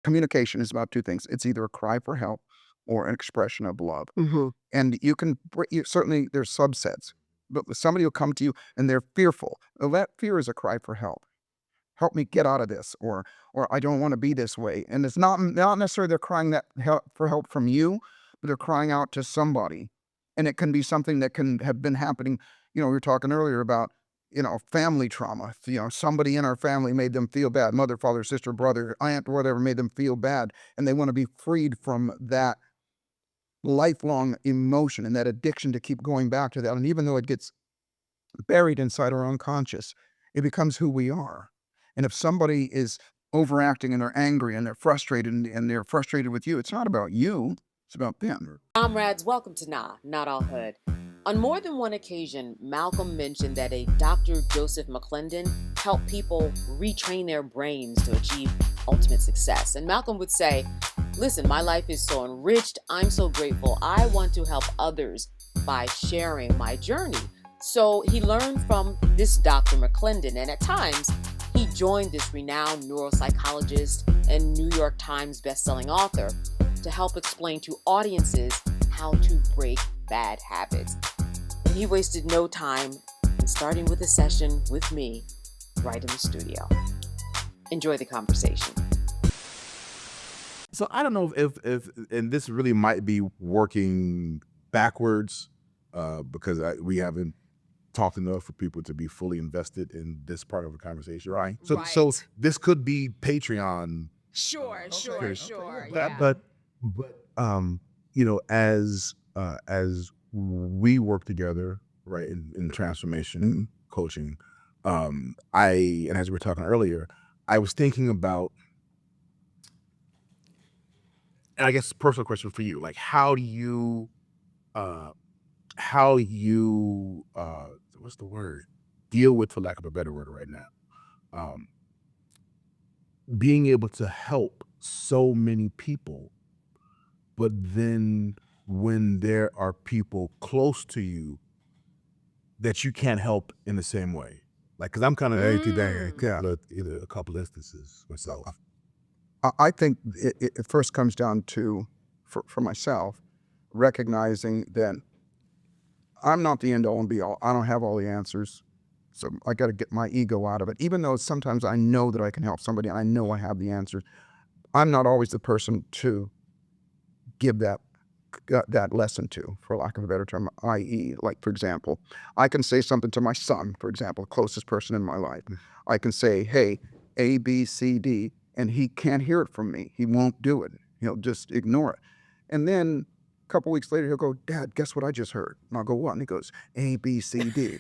Communication is about two things. It's either a cry for help or an expression of love. Mhm. And you can certainly there's subsets, but somebody will come to you and they're fearful. Well, that fear is a cry for help. Help me get out of this, or I don't want to be this way. And it's not necessarily they're crying that help for help from you, but they're crying out to somebody. And it can be something that can have been happening. We were talking earlier about family trauma. Somebody in our family made them feel bad. Mother, father, sister, brother, aunt, whatever made them feel bad, and they want to be freed from that lifelong emotion and that addiction to keep going back to that. And even though it gets buried inside our unconscious, it becomes who we are. And if somebody is overacting and they're angry and they're frustrated and they're frustrated with you, it's not about you, it's about them. Comrades, welcome to Not All Hood. On more than one occasion, Malcolm mentioned that a Dr. Joseph McClendon helped people retrain their brains to achieve ultimate success. And Malcolm would say, listen, my life is so enriched. I'm so grateful. I want to help others by sharing my journey. So he learned from this Dr. McClendon, and at times, he joined this renowned neuropsychologist and New York Times bestselling author to help explain to audiences how to break bad habits. And he wasted no time in starting with a session with me right in the studio. Enjoy the conversation. So I don't know if and this really might be working backwards because we haven't talked enough for people to be fully invested in this part of the conversation, right? So Right. this could be Patreon. Sure. But as we work together, right, in transformation coaching, and as we were talking earlier, I was thinking about, and I guess personal question for you, like uh how you what's the word? Deal with, for lack of a better word right now. Um Being able to help so many people, but then when there are people close to you that you can't help in the same way. Like, cause I'm kind of either a couple instances myself. I think it first comes down to, for myself, recognizing that I'm not the end all and be all. I don't have all the answers. So I got to get my ego out of it. Even though sometimes I know that I can help somebody and I know I have the answers, I'm not always the person to give that lesson to, for lack of a better term, i.e., like, for example, I can say something to my son, for example, the closest person in my life. I can say, hey, A, B, C, D, and he can't hear it from me. He won't do it. He'll just ignore it. And then a couple weeks later, he'll go, Dad, guess what I just heard? And I'll go, what? And he goes, A, B, C, D.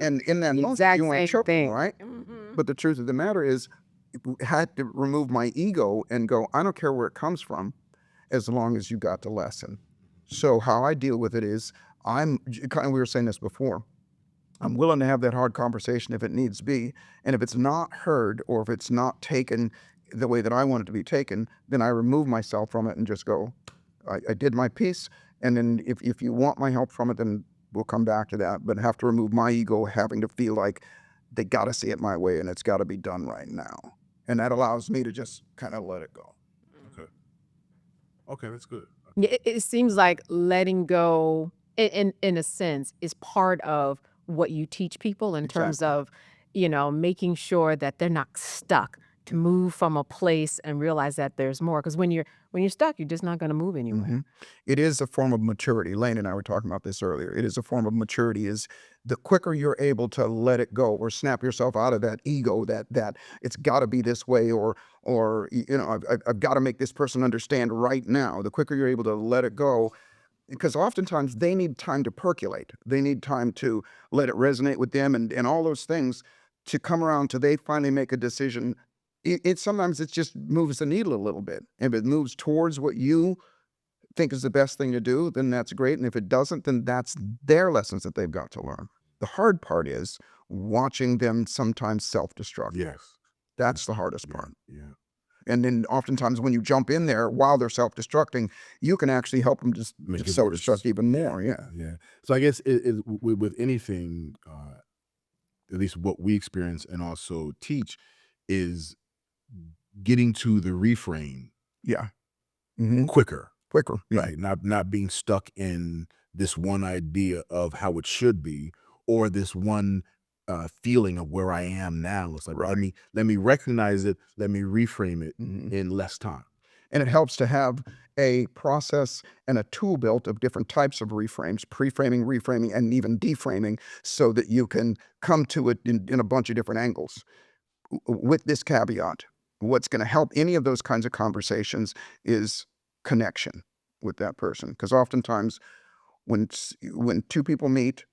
And in that The moment, exact you ain't same choking, thing. right? But the truth of the matter is, I had to remove my ego and go, I don't care where it comes from, as long as you got the lesson. So how I deal with it is, we were saying this before, I'm willing to have that hard conversation if it needs be. And if it's not heard or if it's not taken the way that I want it to be taken, then I remove myself from it and just go, I did my piece. And then if you want my help from it, then we'll come back to that. But I have to remove my ego having to feel like they got to see it my way and it's got to be done right now. And that allows me to just kind of let it go. Okay. Okay, that's good. Yeah, it seems like letting go in a sense is part of what you teach people in terms Exactly. of, making sure that they're not stuck, to move from a place and realize that there's more. Because when you're stuck, you're just not going to move anywhere. Mhm. It is a form of maturity. Lane and I were talking about this earlier. It is a form of maturity. Is the quicker you're able to let it go or snap yourself out of that ego that it's got to be this way, or I've got to make this person understand right now. The quicker you're able to let it go, because oftentimes they need time to percolate. They need time to let it resonate with them and all those things to come around till they finally make a decision. It sometimes it just moves the needle a little bit. If it moves towards what you think is the best thing to do, then that's great. And if it doesn't, then that's their lessons that they've got to learn. The hard part is watching them sometimes self-destruct. Yes. That's the hardest part. Yeah. And then oftentimes when you jump in there while they're self-destructing, you can actually help them just Make it self-destruct worse. even more. Yeah. Yeah. So I guess with anything, at least what we experience and also teach, is getting to the reframe Yeah. Mm-hmm. quicker, Quicker. Yeah. right? Not being stuck in this one idea of how it should be, or this one feeling of where I am now. It's like, Right. let me recognize it, let me reframe it Mhm. in less time. And it helps to have a process and a tool built of different types of reframes, pre-framing, reframing, and even deframing, so that you can come to it in a bunch of different angles. With this caveat, what's going to help any of those kinds of conversations is connection with that person. Because oftentimes when two people meet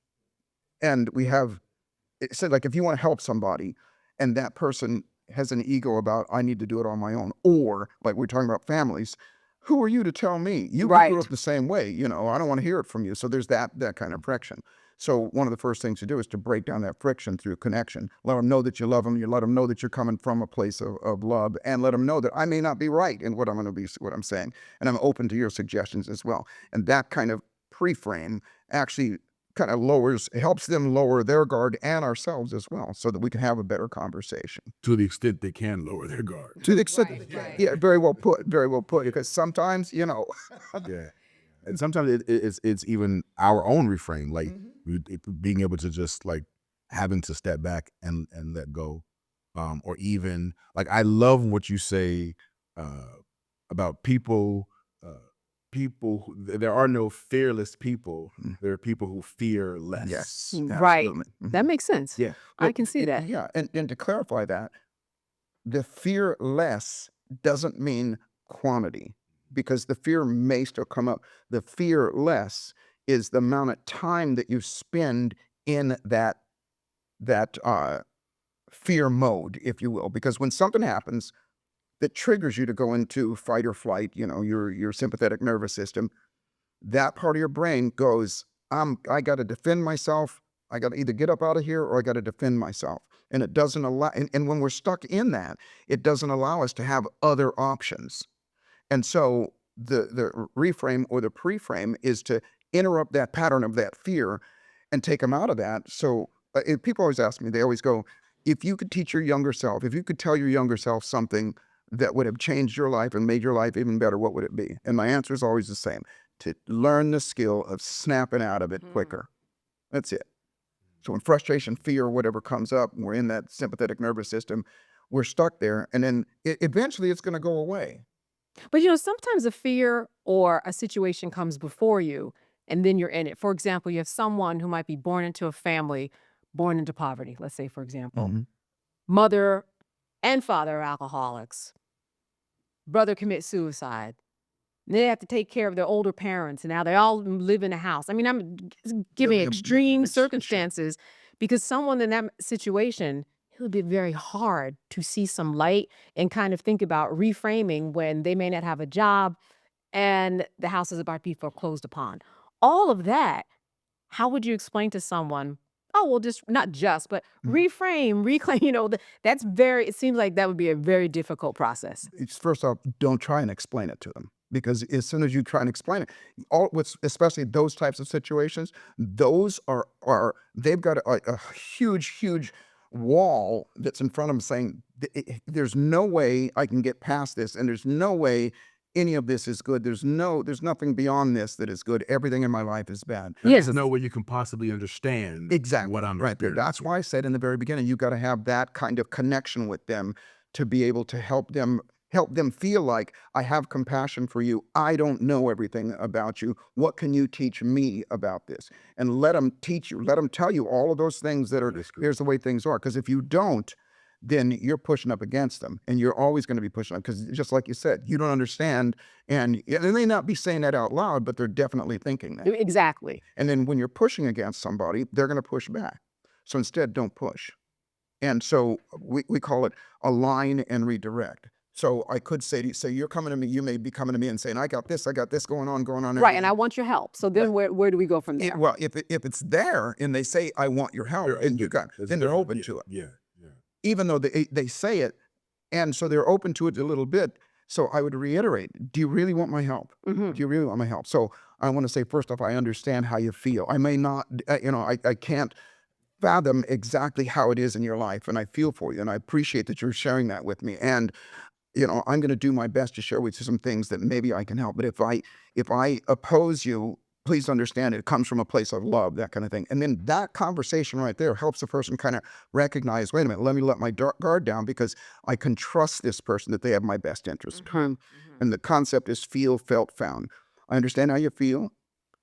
and we have it said, like, if you want to help somebody and that person has an ego about I need to do it on my own, or like we're talking about families, who are you to tell me? You grew Right. up the same way, I don't want to hear it from you. So there's that kind of friction. So one of the first things to do is to break down that friction through connection. Let them know that you love them. You let them know that you're coming from a place of love, and let them know that I may not be right in what I'm saying, and I'm open to your suggestions as well. And that kind of pre-frame actually kind of helps them lower their guard and ourselves as well, so that we can have a better conversation. To the extent they can lower their guard. To the extent that they can. Yeah, very well put, because sometimes, Yeah. And sometimes it's even our own reframe, like being able to just like having to step back and let go, or even like I love what you say uh, about people. There are no fearless people. Mm. There are people who fear less. Yes, Right. absolutely. Mhm. That makes sense. Yeah. I can see that. Yeah, and to clarify that, the fear less doesn't mean quantity, because the fear may still come up. The fear less is the amount of time that you spend in that fear mode, if you will. Because when something happens that triggers you to go into fight or flight, your sympathetic nervous system, that part of your brain goes, I got to defend myself. I got to either get up out of here or I got to defend myself. And it doesn't allow, and when we're stuck in that, it doesn't allow us to have other options. And so the reframe or the pre-frame is to interrupt that pattern of that fear and take them out of that. So people always ask me, they always go, if you could teach your younger self, if you could tell your younger self something that would have changed your life and made your life even better, what would it be? And my answer is always the same: to learn the skill of snapping out of it quicker. That's it. So when frustration, fear, whatever comes up, we're in that sympathetic nervous system, we're stuck there, and then eventually it's going to go away. But sometimes a fear or a situation comes before you and then you're in it. For example, you have someone who might be born into a family, born into poverty, let's say, for example. Mhm. Mother and father are alcoholics. Brother commits suicide. They have to take care of their older parents, and now they all live in a house. I mean, I'm giving extreme circumstances because someone in that situation, it would be very hard to see some light and kind of think about reframing when they may not have a job and the house is about to be foreclosed upon. All of that, how would you explain to someone, oh, well, just not just, but reframe, reclaim, it seems like that would be a very difficult process. It's first off, don't try and explain it to them, because as soon as you try and explain it, especially those types of situations, those they've got a huge wall that's in front of them saying, There's no way I can get past this, and there's no way any of this is good. There's nothing beyond this that is good. Everything in my life is bad." Yes. There's no way you can possibly understand Exactly. what I'm Right there. experiencing. That's why I said in the very beginning, you got to have that kind of connection with them to be able to help them feel like, I have compassion for you. I don't know everything about you. What can you teach me about this? And let them teach you, let them tell you all of those things that are, That's good. here's the way things are. Because if you don't, then you're pushing up against them, and you're always going to be pushing up, because just like you said, you don't understand, and they may not be saying that out loud, but they're definitely thinking that. Exactly. And then when you're pushing against somebody, they're going to push back. So instead, don't push. And so we call it align and redirect. So I could say to you, you're coming to me, you may be coming to me and saying, I got this going on. Right, and I want your help. So then where do we go from there? Well, if it's there and they say, I want your help, and then they're open to it. Yeah. Even though they say it, and so they're open to it a little bit. So I would reiterate, do you really want my help? Do you really want my help? So I want to say, first off, I understand how you feel. I may not, I can't fathom exactly how it is in your life, and I feel for you, and I appreciate that you're sharing that with me. And I'm going to do my best to share with you some things that maybe I can help. But if I oppose you, please understand it comes from a place of love, that kind of thing. And then that conversation right there helps the person kind of recognize, wait a minute, let me let my guard down because I can trust this person that they have my best interest. And the concept is feel, felt, found. I understand how you feel.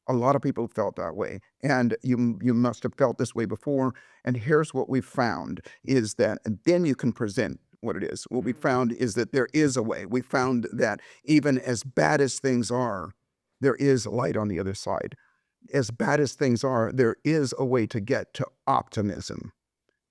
A lot of people felt that way, and you must have felt this way before. And here's what we found is that, and then you can present what it is. What we found is that there is a way. We found that even as bad as things are, there is light on the other side. As bad as things are, there is a way to get to optimism.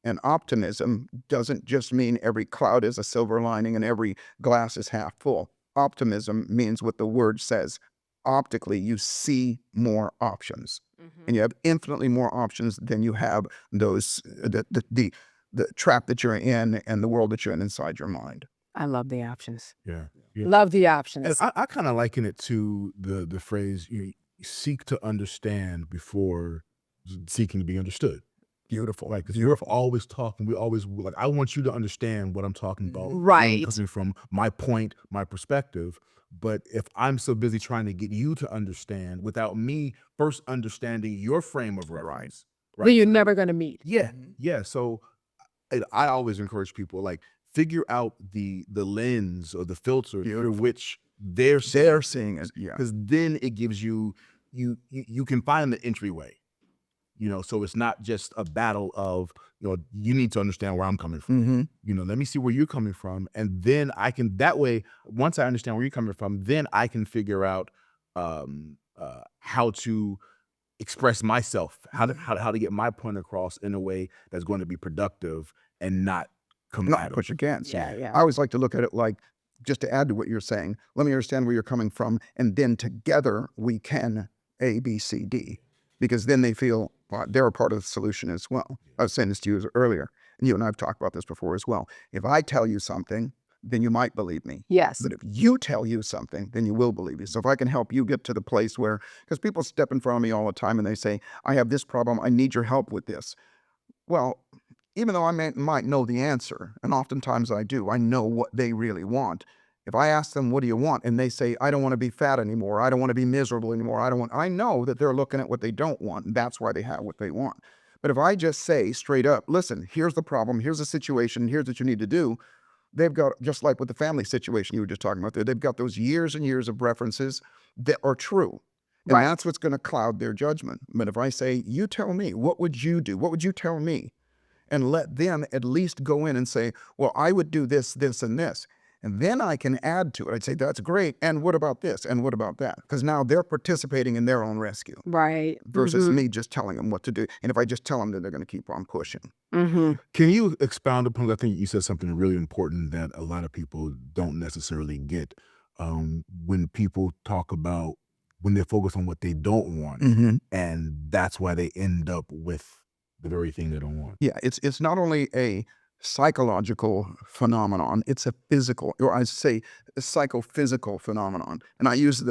And optimism doesn't just mean every cloud is a silver lining and every glass is half full. Optimism means what the word says. Optically, you see more options, and you have infinitely more options than you have those the trap that you're in and the world that you're in inside your mind. I love the options. Yeah. Love the And options. I kind of liken it to the phrase, you seek to understand before seeking to be understood. Beautiful. Like, because you're always talking, we always like, I want you to understand what I'm talking about. where I'm Right. coming from, my point, my perspective. But if I'm so busy trying to get you to understand without me first understanding your frame of reference, Then you're never going to meet. yeah, yeah. So I always encourage people, like, figure out the lens or the filter through which they're seeing it. Yeah. because then it gives you can find the entryway. So it's not just a battle of, you need to understand where I'm coming from. Let me see where you're coming from. And then I can, that way, once I understand where you're coming from, then I can figure out how to express myself, how to get my point across in a way that's going to be productive and not combative. Push against. Yeah. I always like to look at it like, just to add to what you're saying, let me understand where you're coming from, and then together we can A, B, C, D. Because then they feel they're a part of the solution as well. I was saying this to you earlier, and you and I have talked about this before as well. If I tell you something, then you might believe me. Yes. But if you tell you something, then you will believe me. So if I can help you get to the place where, because people step in front of me all the time and they say, I have this problem, I need your help with this. Well, even though I might know the answer, and oftentimes I do, I know what they really want. If I ask them, what do you want? And they say, I don't want to be fat anymore. I don't want to be miserable anymore. I know that they're looking at what they don't want, and that's why they have what they want. But if I just say straight up, listen, here's the problem, here's the situation, here's what you need to do, they've got, just like with the family situation you were just talking about there, they've got those years and years of references that are true. And that's what's going to cloud their judgment. But if I say, you tell me, what would you do? What would you tell me? And let them at least go in and say, well, I would do this, this, and this. And then I can add to it. I'd say, that's great. And what about this? And what about that? Because now they're participating in their own rescue. Right. Versus me just telling them what to do. And if I just tell them, then they're going to keep on pushing. Can you expound upon, I think you said something really important that a lot of people don't necessarily get. When people talk about, when they focus on what they don't want, and that's why they end up with the very thing they don't want. Yeah, it's not only a psychological phenomenon, it's a physical, or I say a psychophysical phenomenon. And I use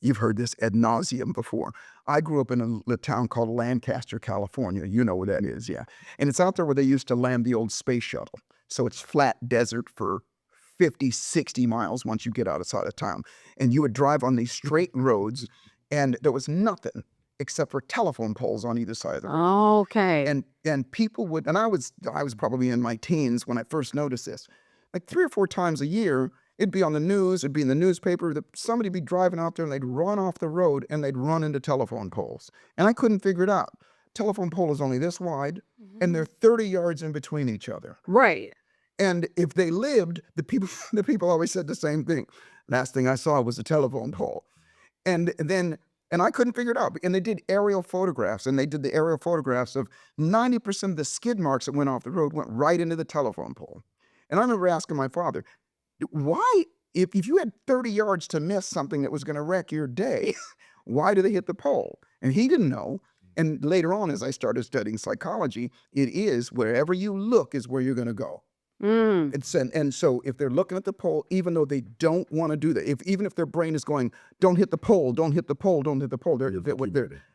you've heard this ad nauseum before. I grew up in a town called Lancaster, California. You know where that is, yeah. And it's out there where they used to land the old space shuttle. So it's flat desert for 50, 60 miles once you get outside of town. And you would drive on these straight roads, and there was nothing except for telephone poles on either side of the road. Okay. And people would, and I was probably in my teens when I first noticed this. Like 3 or 4 times a year, it'd be on the news, it'd be in the newspaper, that somebody'd be driving out there and they'd run off the road and they'd run into telephone poles. And I couldn't figure it out. Telephone pole is only this wide, and they're 30 yards in between each other. Right. And if they lived, the people always said the same thing. Last thing I saw was a telephone pole. And I couldn't figure it out. And they did aerial photographs, and they did the aerial photographs of 90% of the skid marks that went off the road went right into the telephone pole. And I remember asking my father, why, if you had 30 yards to miss something that was going to wreck your day, why do they hit the pole? And he didn't know. And later on, as I started studying psychology, it is wherever you look is where you're going to go. And so if they're looking at the pole, even though they don't want to do that, even if their brain is going, don't hit the pole, don't hit the pole, don't hit the pole,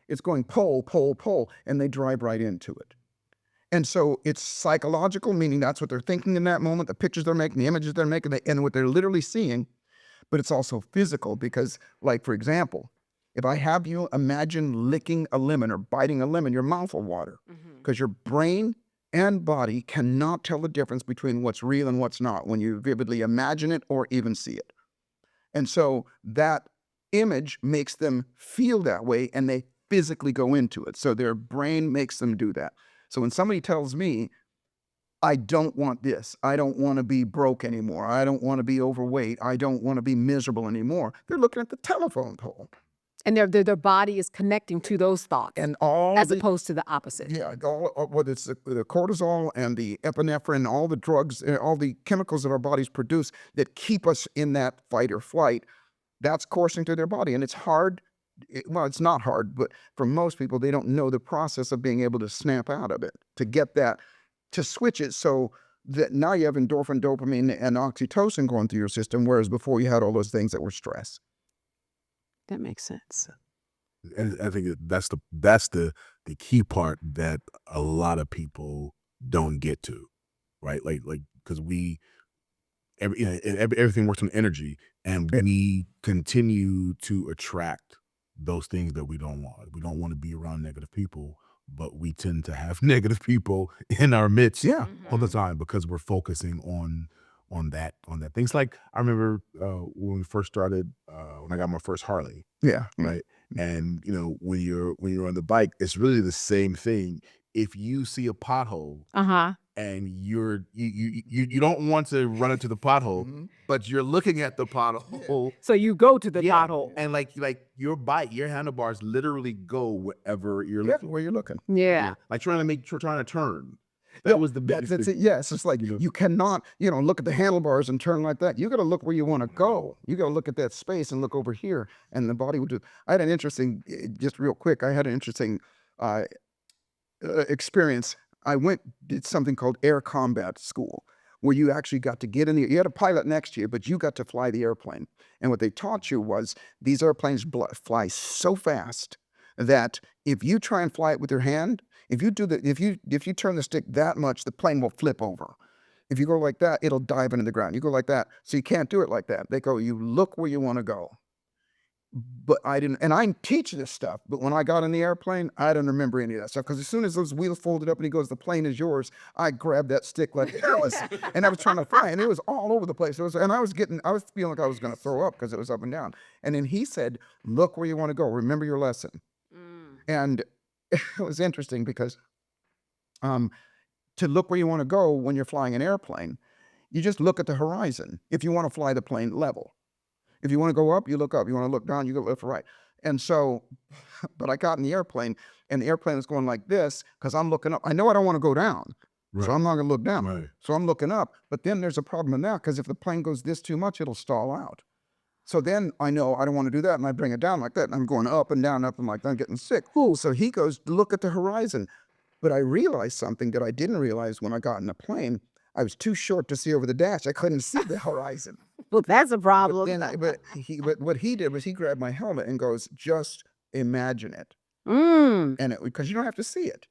it's going pole, pole, pole, and they drive right into it. And so it's psychological, meaning that's what they're thinking in that moment, the pictures they're making, the images they're making, and what they're literally seeing. But it's also physical because, like, for example, if I have you imagine licking a lemon or biting a lemon, your mouth will water because your brain and body cannot tell the difference between what's real and what's not when you vividly imagine it or even see it. And so that image makes them feel that way and they physically go into it. So their brain makes them do that. So when somebody tells me, I don't want this, I don't want to be broke anymore, I don't want to be overweight, I don't want to be miserable anymore, they're looking at the telephone pole. And their body is connecting to those thoughts And all as the, opposed to the opposite. yeah, whether it's the cortisol and the epinephrine, all the drugs, all the chemicals that our bodies produce that keep us in that fight or flight, that's coursing through their body. And it's hard. Well, it's not hard, but for most people, they don't know the process of being able to snap out of it, to get that, to switch it so that now you have endorphin, dopamine, and oxytocin going through your system, whereas before you had all those things that were stress. That makes sense. And I think that's the key part that a lot of people don't get to, right? Like because everything works on energy, and we continue to attract those things that we don't want. We don't want to be around negative people, but we tend to have negative people in our midst all the time because we're focusing on that things. Like I remember when we first started, when I got my first Harley, Yeah. right? And when you're on the bike, it's really the same thing. If you see a pothole and you don't want to run into the pothole, but you're looking at the pothole, So you go to the pothole. and like your handlebars literally go wherever you're looking. Where you're looking. Yeah. Like trying to turn. That was the biggest That's thing. it. Yes, it's like you cannot, look at the handlebars and turn like that. You got to look where you want to go. You got to look at that space and look over here, and the body will do. I had an interesting, just real quick. I had an interesting experience. I did something called air combat school, where you actually got to get in the. You had a pilot next to you, but you got to fly the airplane. And what they taught you was these airplanes fly so fast that if you try and fly it with your hand, if you turn the stick that much, the plane will flip over. If you go like that, it'll dive into the ground. You go like that, so you can't do it like that. They go, you look where you want to go. But I didn't, and I teach this stuff, but when I got in the airplane, I didn't remember any of that stuff. Because as soon as those wheels folded up and he goes, the plane is yours, I grabbed that stick like Alice, and I was trying to fly, and it was all over the place. And I was feeling like I was going to throw up because it was up and down. And then he said, look where you want to go. Remember your lesson. And it was interesting because to look where you want to go when you're flying an airplane, you just look at the horizon if you want to fly the plane level. If you want to go up, you look up. You want to look down, you go left or right. And so, but I got in the airplane, and the airplane is going like this because I'm looking up. I know I don't want to go down, so I'm not going to look down. Right. So I'm looking up. But then there's a problem in that because if the plane goes this too much, it'll stall out. So then I know I don't want to do that, and I bring it down like that, and I'm going up and down, and like I'm getting sick. So he goes, look at the horizon. But I realized something that I didn't realize when I got in the plane. I was too short to see over the dash. I couldn't see the horizon. Well, that's a problem. But what he did was he grabbed my helmet and goes, just imagine it. And because you don't have to see it.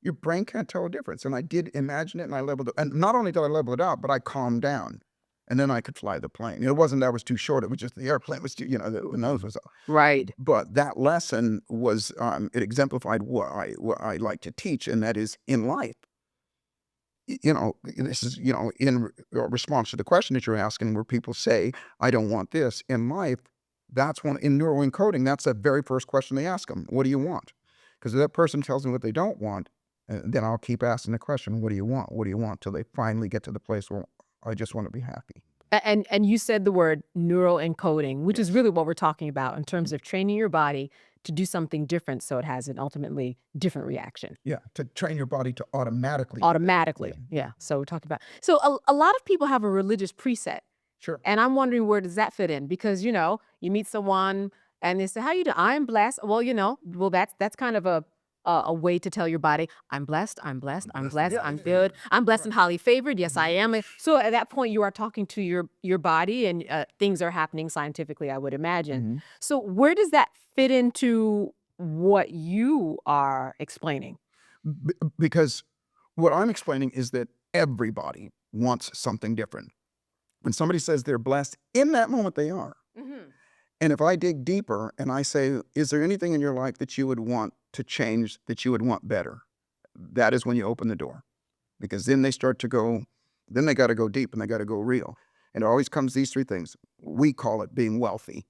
Your brain can't tell a difference. And I did imagine it, and I leveled it. And not only did I level it out, but I calmed down. And then I could fly the plane. It wasn't that I was too short. It was just the airplane was too, the nose was up. Right. But that lesson was, it exemplified what I like to teach, and that is in life. This is, in response to the question that you're asking, where people say, I don't want this. In life, that's one, in neuroencoding, that's the very first question they ask them. What do you want? Because if that person tells me what they don't want, then I'll keep asking the question, what do you want? What do you want? Till they finally get to the place where I just want to be happy. And you said the word neuroencoding, which is really what we're talking about in terms of training your body to do something different so it has an ultimately different reaction. Yeah, to train your body to automatically. Yeah. So we're talking about, so a lot of people have a religious preset. Sure. And I'm wondering, where does that fit in? Because, you meet someone and they say, how you doing? I'm blessed. Well, that's kind of a way to tell your body, I'm blessed, I'm blessed, I'm blessed, I'm good, I'm blessed and highly favored. Yes, I am. So at that point, you are talking to your body, and things are happening scientifically, I would imagine. So where does that fit into what you are explaining? Because What I'm explaining is that everybody wants something different. When somebody says they're blessed, in that moment they are. And if I dig deeper and I say, is there anything in your life that you would want to change, that you would want better? That is when you open the door. Because then they start to go, then they got to go deep and they got to go real. And it always comes these three things. We call it being wealthy.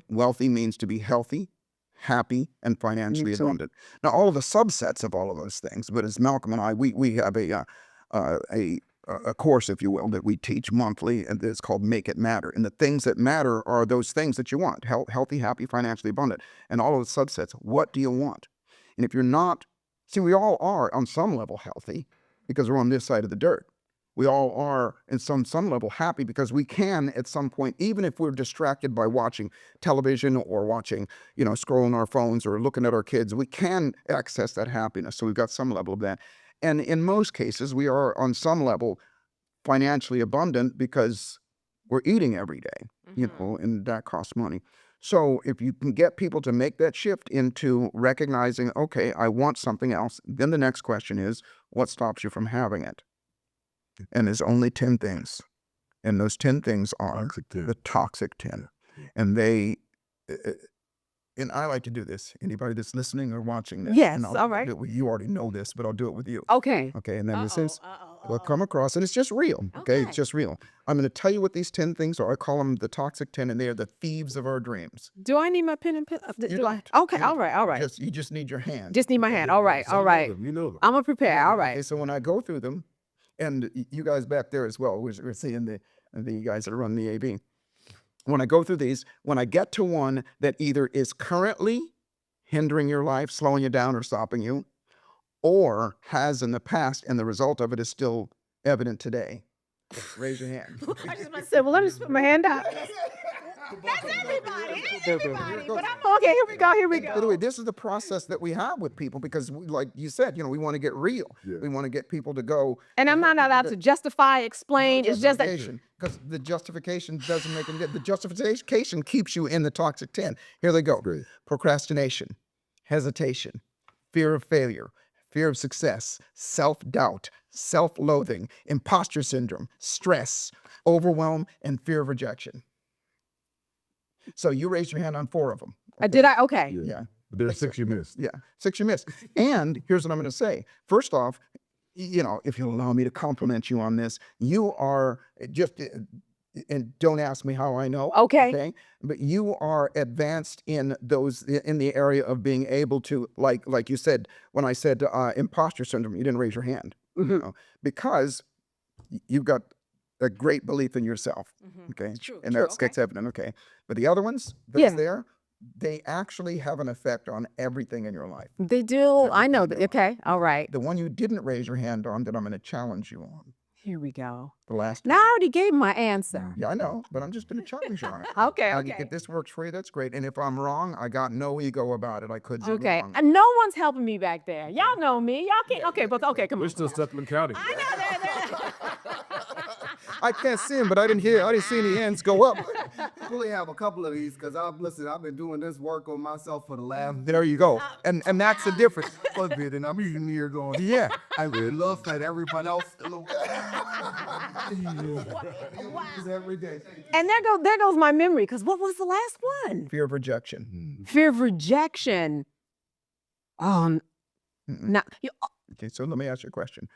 Wealthy means to be healthy, happy, and financially abundant. Now, all of the subsets of all of those things, but as Malcolm and I, we have a course, if you will, that we teach monthly, and it's called Make It Matter. And the things that matter are those things that you want: healthy, happy, financially abundant, and all of the subsets. What do you want? And if you're not, see, we all are on some level healthy because we're on this side of the dirt. We all are in some level happy because we can at some point, even if we're distracted by watching television or watching, scrolling our phones or looking at our kids, we can access that happiness. So we've got some level of that. And in most cases, we are on some level financially abundant because we're eating every day, and that costs money. So if you can get people to make that shift into recognizing, okay, I want something else, then the next question is, what stops you from having it? And there's only 10 things. And those 10 things are the toxic 10. And and I like to do this. Anybody that's listening or watching this. Yes, all right. You already know this, but I'll do it with you. Okay. Okay, and then this is, we'll come across, and it's just real. Okay, it's just real. I'm going to tell you what these 10 things are. I call them the toxic 10, and they are the thieves of our dreams. Do I need my pen and pencil? You Okay, don't. all right. You just need your hand. Just need my hand. All right. You know them. I'm going to prepare. All right. Okay, so when I go through them, and you guys back there as well, we're seeing the guys that run the AB. When I go through these, when I get to one that either is currently hindering your life, slowing you down, or stopping you, or has in the past, and the result of it is still evident today, raise your hand. I just want to say, well, let me just put my hand out. That's everybody. But I'm okay. Here we go. By the way, this is the process that we have with people because, like you said, we want to get real. Yeah. We want to get people to go. And I'm not allowed to justify, explain. It's just that. Because the justification doesn't make any difference. The justification keeps you in the toxic 10. Here they go. Great. Procrastination, hesitation, fear of failure, fear of success, self-doubt, self-loathing, imposter syndrome, stress, overwhelm, and fear of rejection. So you raised your hand on 4 of them. Did I? Okay. Yeah. But there's 6 you missed. Yeah, 6 you missed. And here's what I'm going to say. First off, if you'll allow me to compliment you on this, you are just, and don't ask me how I know. Okay. But you are advanced in the area of being able to, like you said, when I said imposter syndrome, you didn't raise your hand. Because you've got a great belief in yourself. Okay. True. And that gets evident. Okay. But the other ones that's there, they actually have an effect on everything in your life. They do. I know that. Okay. All right. The one you didn't raise your hand on that I'm going to challenge you on. Here we go. The last Now I already gave my answer. Yeah, I know, but I'm just going to challenge you on it. Okay. If this works for you, that's great. And if I'm wrong, I got no ego about it. I could be wrong. And no one's helping me back there. Y'all know me. Y'all can't. Okay, but come on. We're still Sutherland County. I know that. I can't see him, but I didn't see any hands go up. I really have a couple of these because I've been doing this work on myself for the last. There you go. And that's the difference. And I'm even here going. Yeah. I would love that everybody else. Every day. And there goes my memory. Because what was the last one? Fear of rejection. Fear of rejection. Now, Okay, so let me ask you a question.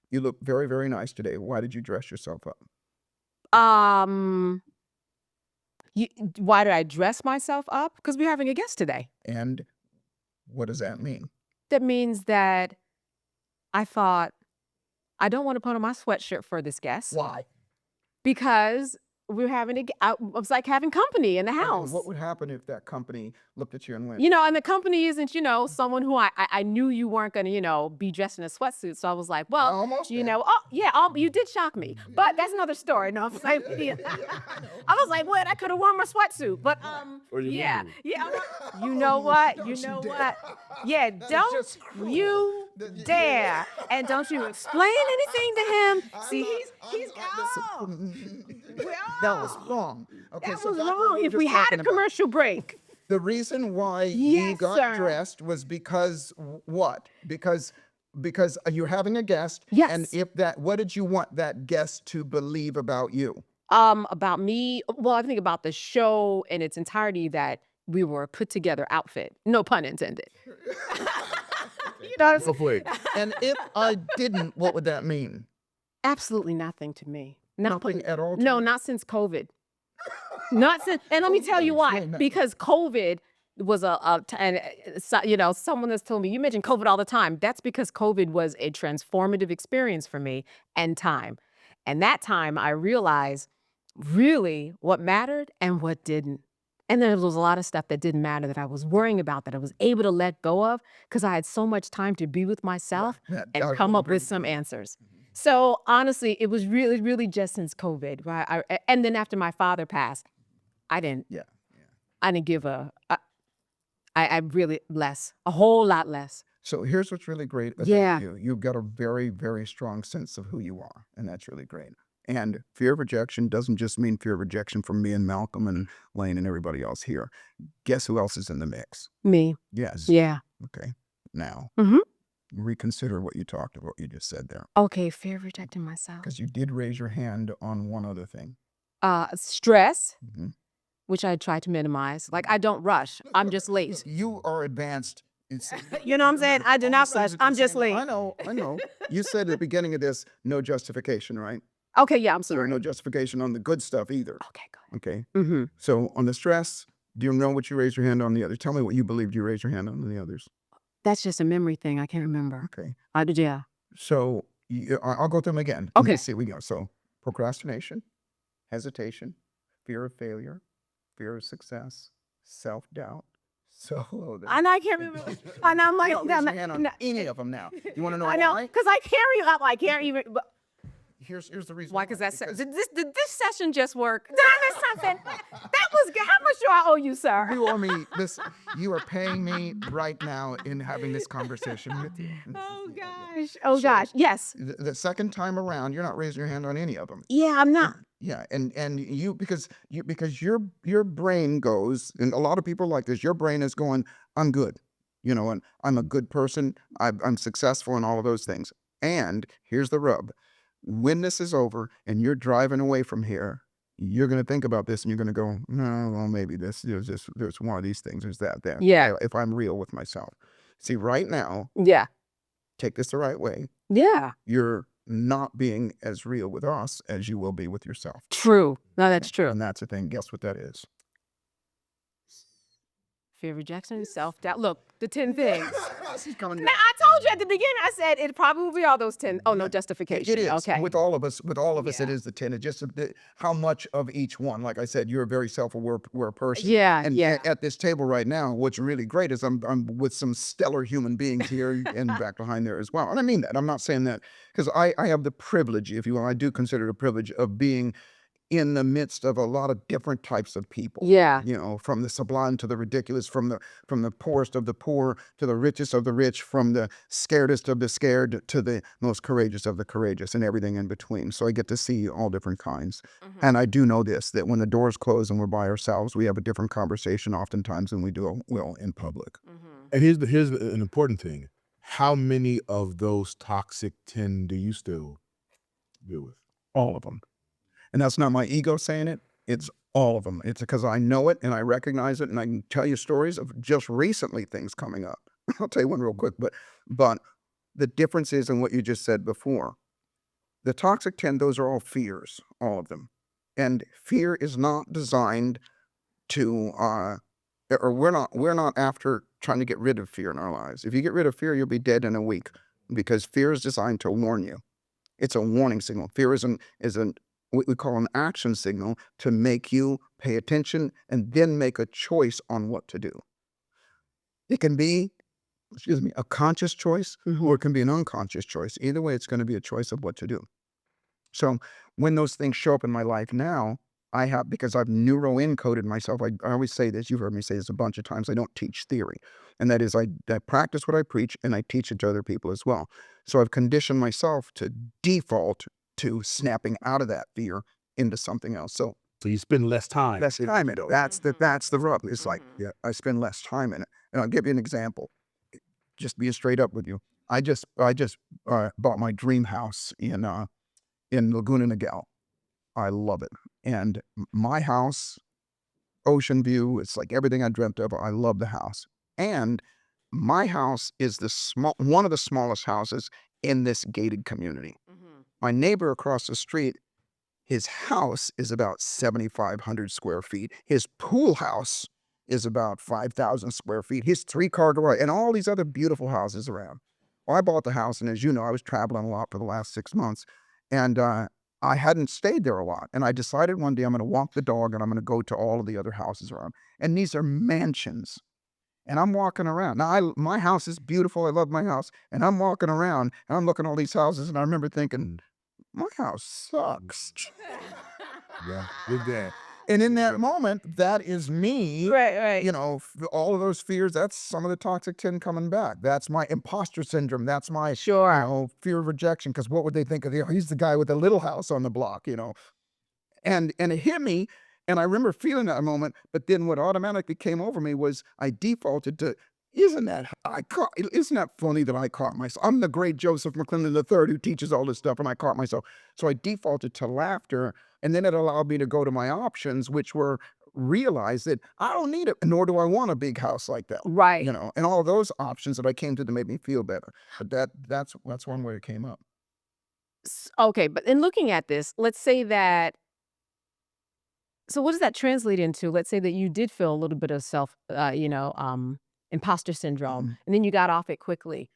You look very, very nice today. Why did you dress yourself up? why did I dress myself up? Because we're having a guest today. And what does that mean? That means that I thought, I don't want to put on my sweatshirt for this guest. Why? Because we're having it was like having company in the house. What would happen if that company looked at you and went, And the company isn't, someone who I knew you weren't going to, be dressed in a sweatsuit. So I was like, well, Almost you there. know, you did shock me. But that's another story. No, I was like, I was like, what? I could have worn my sweatsuit. But Or you yeah. moved. Yeah. You know what? Don't You you know dare. what? Yeah, don't just cruel. you dare. And don't you explain anything to him. See, he's that was wrong. Okay, that so was that's what wrong. we were If just we had talking a about. commercial break. The reason why you Yes, got sir. dressed was because what? Because because you're having a guest. Yes. And if that, what did you want that guest to believe about you? About me, well, I think about the show in its entirety that we were a put together outfit. No pun intended. You know what I'm Go saying? for it. And if I didn't, what would that mean? Absolutely nothing to me. Nothing at all to No, you? not since COVID. Not since, and let me tell you why. Explain that. Because COVID was someone that's told me, you mention COVID all the time. That's because COVID was a transformative experience for me and time. And that time I realized really what mattered and what didn't. And there was a lot of stuff that didn't matter that I was worrying about that I was able to let go of because I had so much time to be with myself and come up with some answers. So honestly, it was really, really just since COVID, right? And then after my father passed, I didn't give I really a whole lot less. So here's what's really great about Yeah. you. You've got a very, very strong sense of who you are, and that's really great. And fear of rejection doesn't just mean fear of rejection from me and Malcolm and Lane and everybody else here. Guess who else is in the mix? Me. Yes. Yeah. Okay. Now, Mhm. reconsider what you just said there. Okay, fear of rejecting myself. Because you did raise your hand on one other thing. Stress, Mhm. which I try to minimize. Like I don't rush. I'm just late. You are advanced. You know what I'm saying? I do not rush. I'm just late. I know. You said at the beginning of this, no justification, right? Okay, yeah, I'm So sorry. no justification on the good stuff either. Okay, good. Okay. Mm-hmm. So on the stress, do you know what you raised your hand on the other? Tell me what you believed you raised your hand on the others. That's just a memory thing. I can't remember. Okay. I did, yeah. So I'll go through them again. Okay. Let's see, we go. So procrastination, hesitation, fear of failure, fear of success, self-doubt, self-loathing. And I can't remember. And I'm like, Don't raise your hand on any of them now. You want to know I know, why? because I can't even. Here's the reason. Why? Because did this session just work? Did I miss something? That was good. How much do I owe you, sir? You owe me this. You are paying me right now in having this conversation with you. Oh gosh. Oh gosh. Yes. The second time around, you're not raising your hand on any of them. Yeah, I'm not. Yeah, and you because your brain goes, and a lot of people like this. Your brain is going, I'm good, and I'm a good person. I'm successful, and all of those things. And here's the rub: when this is over and you're driving away from here, you're going to think about this, and you're going to go, no, well, maybe there's one of these things. There's that. Yeah. If I'm real with myself, see, right now, Yeah. take this the right way. Yeah. You're not being as real with us as you will be with yourself. True. No, that's true. And that's the thing. Guess what that is? Fear, rejection, self-doubt. Look, the 10 things. She's coming. Now, I told you at the beginning, I said it probably will be all those 10. Oh, no justification. It is. Okay. With all of us, it Yeah. is the 10. It's just how much of each one. Like I said, you're a very self-aware person. Yeah, And yeah. at this table right now, what's really great is I'm with some stellar human beings here and back behind there as well. And I mean that. I'm not saying that because I have the privilege, if you will, I do consider it a privilege of being in the midst of a lot of different types of people. Yeah. From the sublime to the ridiculous, from the poorest of the poor to the richest of the rich, from the scaredest of the scared to the most courageous of the courageous, and everything in between. So I get to see all different kinds. Mm-hmm. And I do know this, that when the doors close and we're by ourselves, we have a different conversation oftentimes than we do in public. Mm-hmm. And here's an important thing. How many of those toxic 10 do you still deal with? All of them. And that's not my ego saying it. It's all of them. It's because I know it and I recognize it, and I can tell you stories of just recently things coming up. I'll tell you one real quick, but the difference is in what you just said before. The toxic 10, those are all fears, all of them. And fear is not designed to or we're not after trying to get rid of fear in our lives. If you get rid of fear, you'll be dead in a week, because fear is designed to warn you. It's a warning signal. Fear is what we call an action signal to make you pay attention and then make a choice on what to do. It can be, a conscious choice, or it can be an unconscious choice. Either way, it's going to be a choice of what to do. So when those things show up in my life now, because I've neuroencoded myself. I always say this, you've heard me say this a bunch of times, I don't teach theory. And that is I practice what I preach, and I teach it to other people as well. So I've conditioned myself to default to snapping out of that fear into something else. So you spend less time. less time in it. That's the rub. It's like, I spend less time in it. And I'll give you an example. Just being straight up with you. I just bought my dream house in Laguna Niguel. I love it. And my house, ocean view, it's like everything I dreamt of. I love the house. And my house is one of the smallest houses in this gated community. My neighbor across the street, his house is about 7,500 square feet. His pool house is about 5,000 square feet. His 3-car garage and all these other beautiful houses around. Well, I bought the house, and as you know, I was traveling a lot for the last 6 months, and I hadn't stayed there a lot. And I decided one day I'm going to walk the dog, and I'm going to go to all of the other houses around. And these are mansions. And I'm walking around. Now, my house is beautiful. I love my house. And I'm walking around, and I'm looking at all these houses, and I remember thinking, my house sucks. Yeah, with that. And in that moment, that is me. Right. You know, all of those fears, that's some of the toxic 10 coming back. That's my imposter syndrome. That's my, Sure. fear of rejection. Because what would they think of? He's the guy with the little house on the block, And it hit me, and I remember feeling that moment, but then what automatically came over me was I defaulted to, isn't that funny that I caught myself? I'm the great Joseph McClendon III who teaches all this stuff, and I caught myself. So I defaulted to laughter, and then it allowed me to go to my options, which were realize that I don't need it, nor do I want a big house like that. Right. And all those options that I came to made me feel better. But that's one way it came up. Okay, but in looking at this, let's say that. So what does that translate into? Let's say that you did feel a little bit of imposter syndrome, and then you got off it quickly.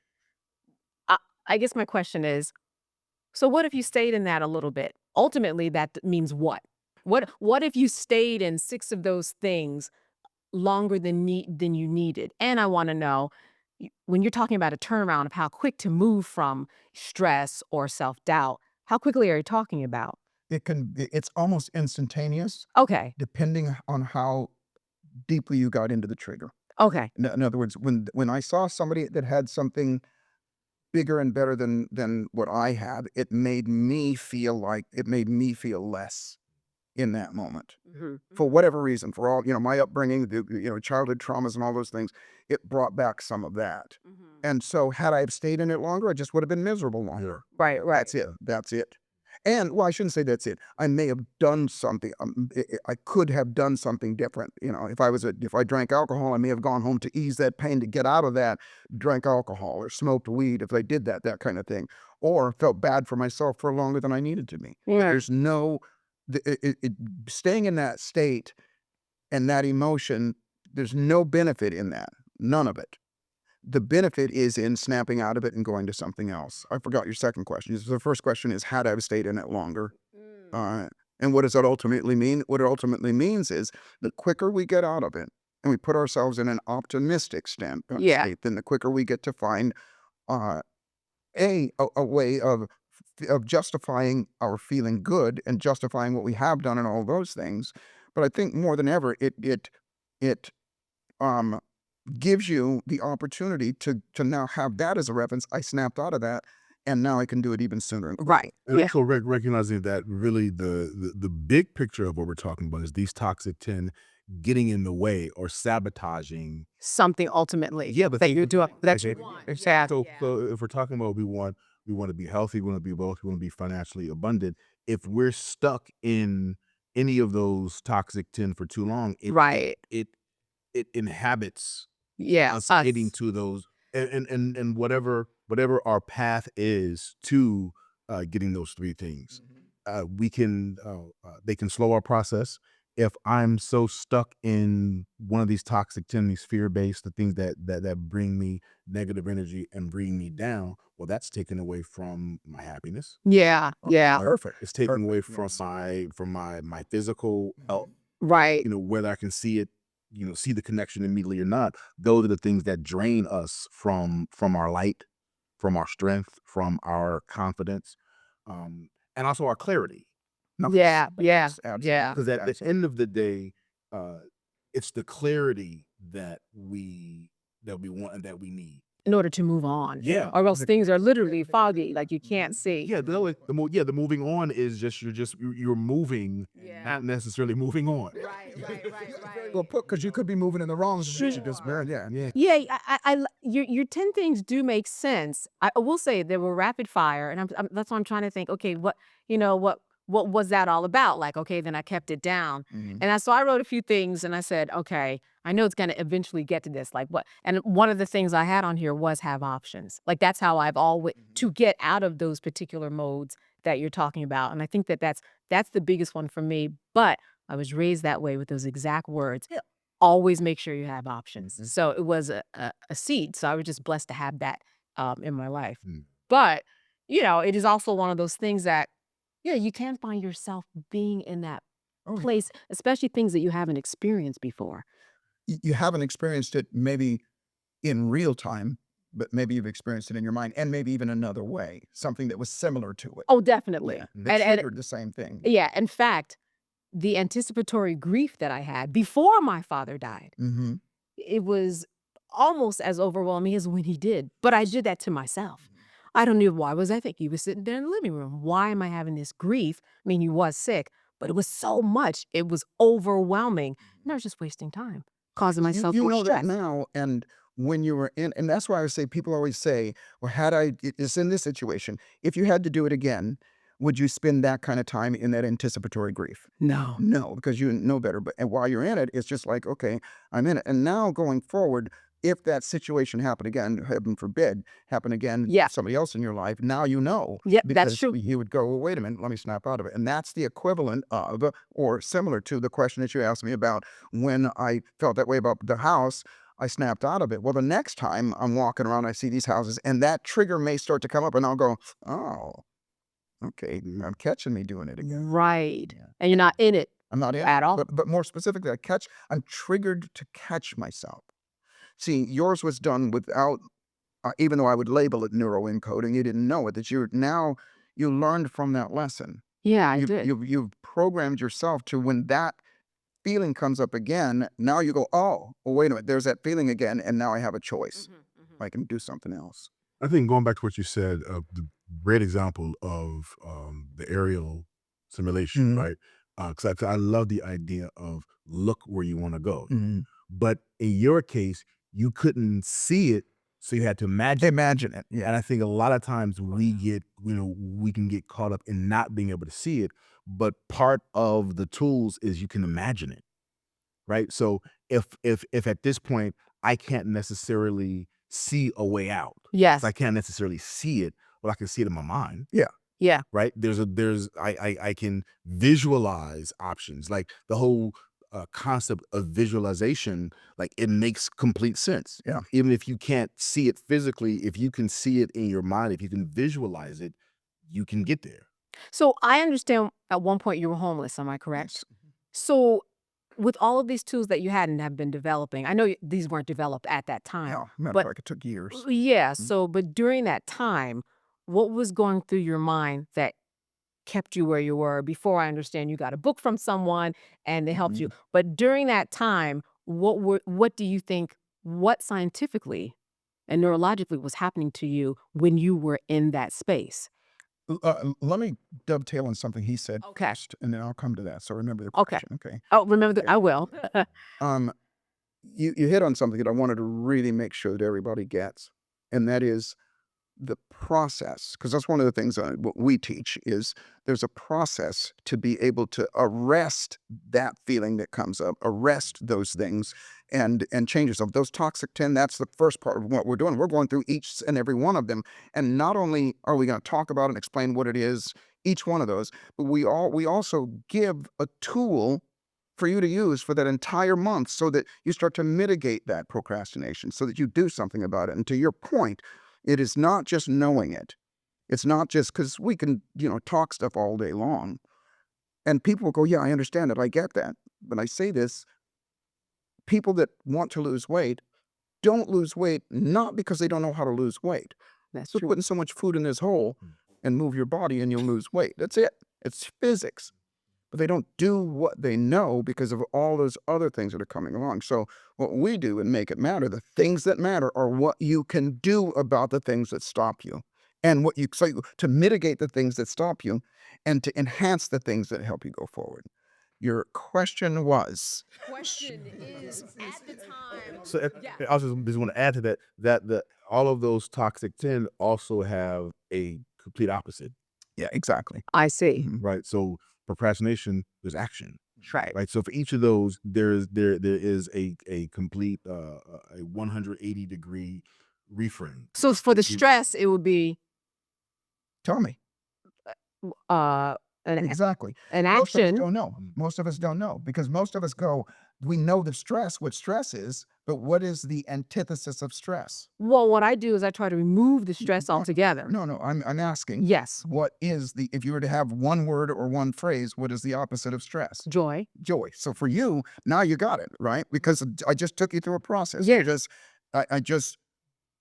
I guess my question is, so what if you stayed in that a little bit? Ultimately, that means what? What if you stayed in 6 of those things longer than you needed? And I want to know, when you're talking about a turnaround of how quick to move from stress or self-doubt, how quickly are you talking about? It's almost instantaneous, Okay. depending on how deeply you got into the trigger. Okay. In other words, when I saw somebody that had something bigger and better than what I had, it made me feel less in that moment. For whatever reason, for all, my upbringing, childhood traumas and all those things, it brought back some of that. And so had I have stayed in it longer, I just would have been miserable longer. Right. That's it. And, well, I shouldn't say that's it. I may have done something. I could have done something different. If I drank alcohol, I may have gone home to ease that pain, to get out of that, drank alcohol or smoked weed if I did that kind of thing, or felt bad for myself for longer than I needed to be. Yeah. There's no, staying in that state and that emotion, there's no benefit in that. None of it. The benefit is in snapping out of it and going to something else. I forgot your second question. The first question is, had I stayed in it longer? And what does that ultimately mean? What it ultimately means is the quicker we get out of it and we put ourselves in an optimistic state, then the quicker we get to find a way of justifying our feeling good and justifying what we have done and all those things. But I think more than ever, it gives you the opportunity to now have that as a reference. I snapped out of that, and now I can do it even sooner. Right. And Yeah. also recognizing that really the big picture of what we're talking about is these toxic 10 getting in the way or sabotaging Something ultimately. Yeah, but that you do. That's So if we're talking about we want to be healthy, we want to be wealthy, we want to be financially abundant. If we're stuck in any of those toxic 10 for too long, right. it inhabits Yeah. us getting to those and whatever our path is to getting those 3 things. We can they can slow our process. If I'm so stuck in one of these toxic 10, these fear-based, the things that bring me negative energy and bring me down, well, that's taken away from my happiness. Yeah. Yeah. Perfect. It's taken away from my physical health. Right. Whether I can see it, see the connection immediately or not. Those are the things that drain us from our light, from our strength, from our confidence, and also our clarity. Yeah. Because at the end of the day, it's the clarity that we want and that we need. in order to move on. Yeah. Or else things are literally foggy, like you can't see. Yeah, the moving on is just you're moving, not necessarily moving on. Right. Well, because you could be moving in the wrong direction. Just yeah. Yeah, your 10 things do make sense. I will say they were rapid fire, and that's why I'm trying to think. Okay, what was that all about? Like, okay, then I kept it down, and so I wrote a few things, and I said, okay, I know it's going to eventually get to this. Like what? And one of the things I had on here was have options. Like that's how I've always to get out of those particular modes that you're talking about, and I think that that's the biggest one for me. But I was raised that way with those exact words. Always make sure you have options. So it was a seed. So I was just blessed to have that in my life. But, it is also one of those things that, you can find yourself being in that place, especially things that you haven't experienced before. You haven't experienced it maybe in real time, but maybe you've experienced it in your mind and maybe even another way, something that was similar to it. Oh, definitely. Yeah, that triggered the same thing. Yeah. In fact, the anticipatory grief that I had before my father died, it was almost as overwhelming as when he did. But I did that to myself. I don't know why was I think he was sitting there in the living room. Why am I having this grief? I mean, he was sick, but it was so much. It was overwhelming. And I was just wasting time, causing myself You more know that stress. now, and when you were in, and that's why I say people always say, well, it's in this situation, if you had to do it again, would you spend that kind of time in that anticipatory grief? No. No, because you know better. But and while you're in it, it's just like, okay, I'm in it. And now going forward, if that situation happened again, heaven forbid, happen again, Yeah. somebody else in your life, now you know. Yep, that's Because true. you would go, well, wait a minute, let me snap out of it. And that's the equivalent of, or similar to the question that you asked me about when I felt that way about the house. I snapped out of it. Well, the next time I'm walking around, I see these houses, and that trigger may start to come up, and I'll go, oh, okay, I'm catching me doing it again. Right. Yeah. And you're not in it I'm not in at it, all. but more specifically, I'm triggered to catch myself. See, yours was done without, even though I would label it neuroencoding, you didn't know it. That you learned from that lesson. Yeah, I did. You've programmed yourself to when that feeling comes up again. Now you go, oh, well, wait a minute, there's that feeling again, and now I have a choice. I can do something else. I think going back to what you said, the great example of the aerial simulation, right? Because I love the idea of look where you want to go. But in your case, you couldn't see it, so you had to imagine. Imagine it. And I think a lot of times we can get caught up in not being able to see it. But part of the tools is you can imagine it, right? So if at this point I can't necessarily see a way out, Yes. I can't necessarily see it, but I can see it in my mind. Yeah. Right. I can visualize options, like the whole concept of visualization. Like it makes complete sense. Yeah. Even if you can't see it physically, if you can see it in your mind, if you can visualize it, you can get there. So I understand at one point you were homeless. Am I correct? Yes. So with all of these tools that you had and have been developing, I know these weren't developed at that time. Yeah. Matter but of fact, it took years. yeah. So, but during that time, what was going through your mind that kept you where you were? Before I understand you got a book from someone and they helped you. But during that time, what do you think, what scientifically and neurologically was happening to you when you were in that space? Let me dovetail on something he said Okay. first, and then I'll come to that. So remember the Okay. question. Okay. Oh, remember I will. You hit on something that I wanted to really make sure that everybody gets, and that is the process, because that's one of the things what we teach is there's a process to be able to arrest that feeling that comes up, arrest those things, and change yourself. Those toxic 10, that's the first part of what we're doing. We're going through each and every one of them, and not only are we going to talk about and explain what it is, each one of those, but we also give a tool for you to use for that entire month so that you start to mitigate that procrastination, so that you do something about it. And to your point, it is not just knowing it. It's not just because we can, talk stuff all day long. And people will go, yeah, I understand it. I get that. But I say this, people that want to lose weight don't lose weight, not because they don't know how to lose weight. That's Quit true. putting so much food in this hole and move your body and you'll lose weight. That's it. It's physics. but they don't do what they know because of all those other things that are coming along. So what we do and Make It Matter, the things that matter are what you can do about the things that stop you, and what you to mitigate the things that stop you and to enhance the things that help you go forward. Your question was, Question is at the time. So Yeah. I also just want to add to that that all of those toxic 10 also have a complete opposite, yeah, exactly. I see. Mhm. right? So procrastination, there's action, Right. right? So for each of those, there is a complete a 180-degree reframe. So for the You- stress, it would be Tell me. uh an Exactly. an Most of us action. don't know. Most of us don't know because most of us go, we know the stress, what stress is, but what is the antithesis of stress? Well, what I do is I try to remove the stress altogether. No, I'm asking, Yes. what is if you were to have one word or one phrase, what is the opposite of stress? Joy. Joy. So for you, now you got it, right? Because I just took you through a process. Yeah. I just,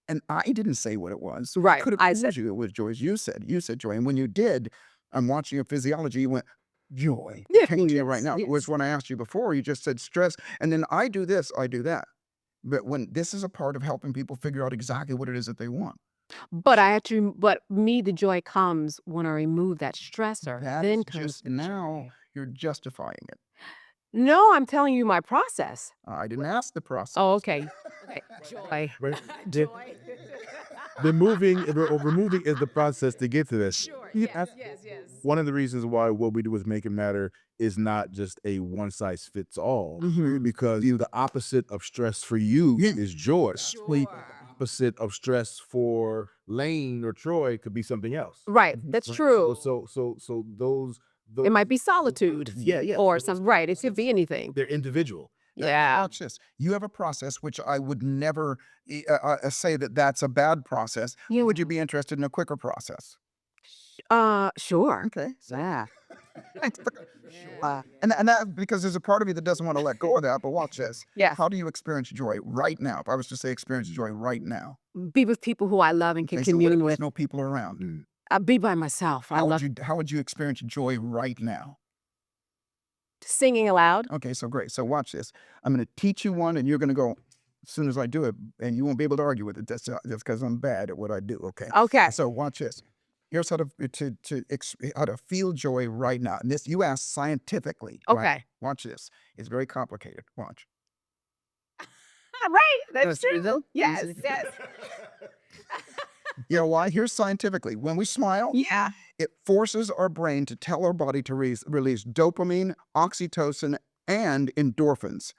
and I didn't say what it was. Right. Could have I told said you it was joy. You said joy. And when you did, I'm watching your physiology, you went, joy. Yeah, Came to you right yes, now. It was yes. when I asked you before, you just said stress. And then I do this, I do that. But when this is a part of helping people figure out exactly what it is that they want. but me, the joy comes when I remove that stressor. That Then is comes just the now joy. you're justifying it. No, I'm telling you my process. I didn't ask the process. Oh, okay. Okay. Joy. Right? Joy. Removing is the process to get to this. Sure. You Yes, ask- yes, yes. One of the reasons why what we do with Make It Matter is not just a one size fits all, Mhm. because the opposite of stress for you Yeah. is joy. Sure. Opposite of stress for Lane or Troy could be something else. Right. That's Right? true. So those It might be solitude. yeah. Or some right. It could be anything. They're individual. Yeah. Watch this. You have a process which I would never say that that's a bad process. Yeah. Would you be interested in a quicker process? Sure. Okay. Yeah. And that because there's a part of you that doesn't want to let go of that. But watch this. Yeah. How do you experience joy right now? If I was to say experience joy right now, Be with people who I love and can okay, so what if commune there's with. no people around. Be by myself. I How love would you how would you experience joy right now? singing aloud. Okay, so great. So watch this. I'm going to teach you one, and you're going to go as soon as I do it, and you won't be able to argue with it. That's because I'm bad at what I do. Okay. Okay. So watch this. Here's how how to feel joy right now. And this you ask scientifically. Right? Okay. Watch this. It's very complicated. Watch. Right. That's Yes. true. Yes. Yes. You know why? Here's scientifically. When we smile, Yeah. it forces our brain to tell our body to release dopamine, oxytocin, and endorphins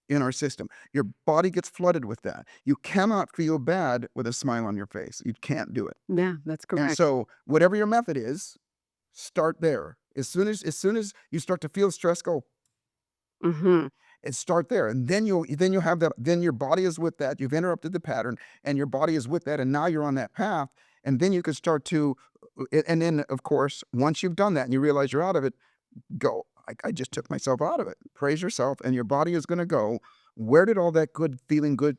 in our system. Your body gets flooded with that. You cannot feel bad with a smile on your face. You can't do it. Yeah. That's And correct. so whatever your method is, start there. As soon as you start to feel stress, go Mm-hmm. and start there. And then you'll have that, then your body is with that. You've interrupted the pattern and your body is with that. And now you're on that path. And then you can start to, and then of course, once you've done that and you realize you're out of it, go. I just took myself out of it. Praise yourself, and your body is going to go. Where did all that good feeling, good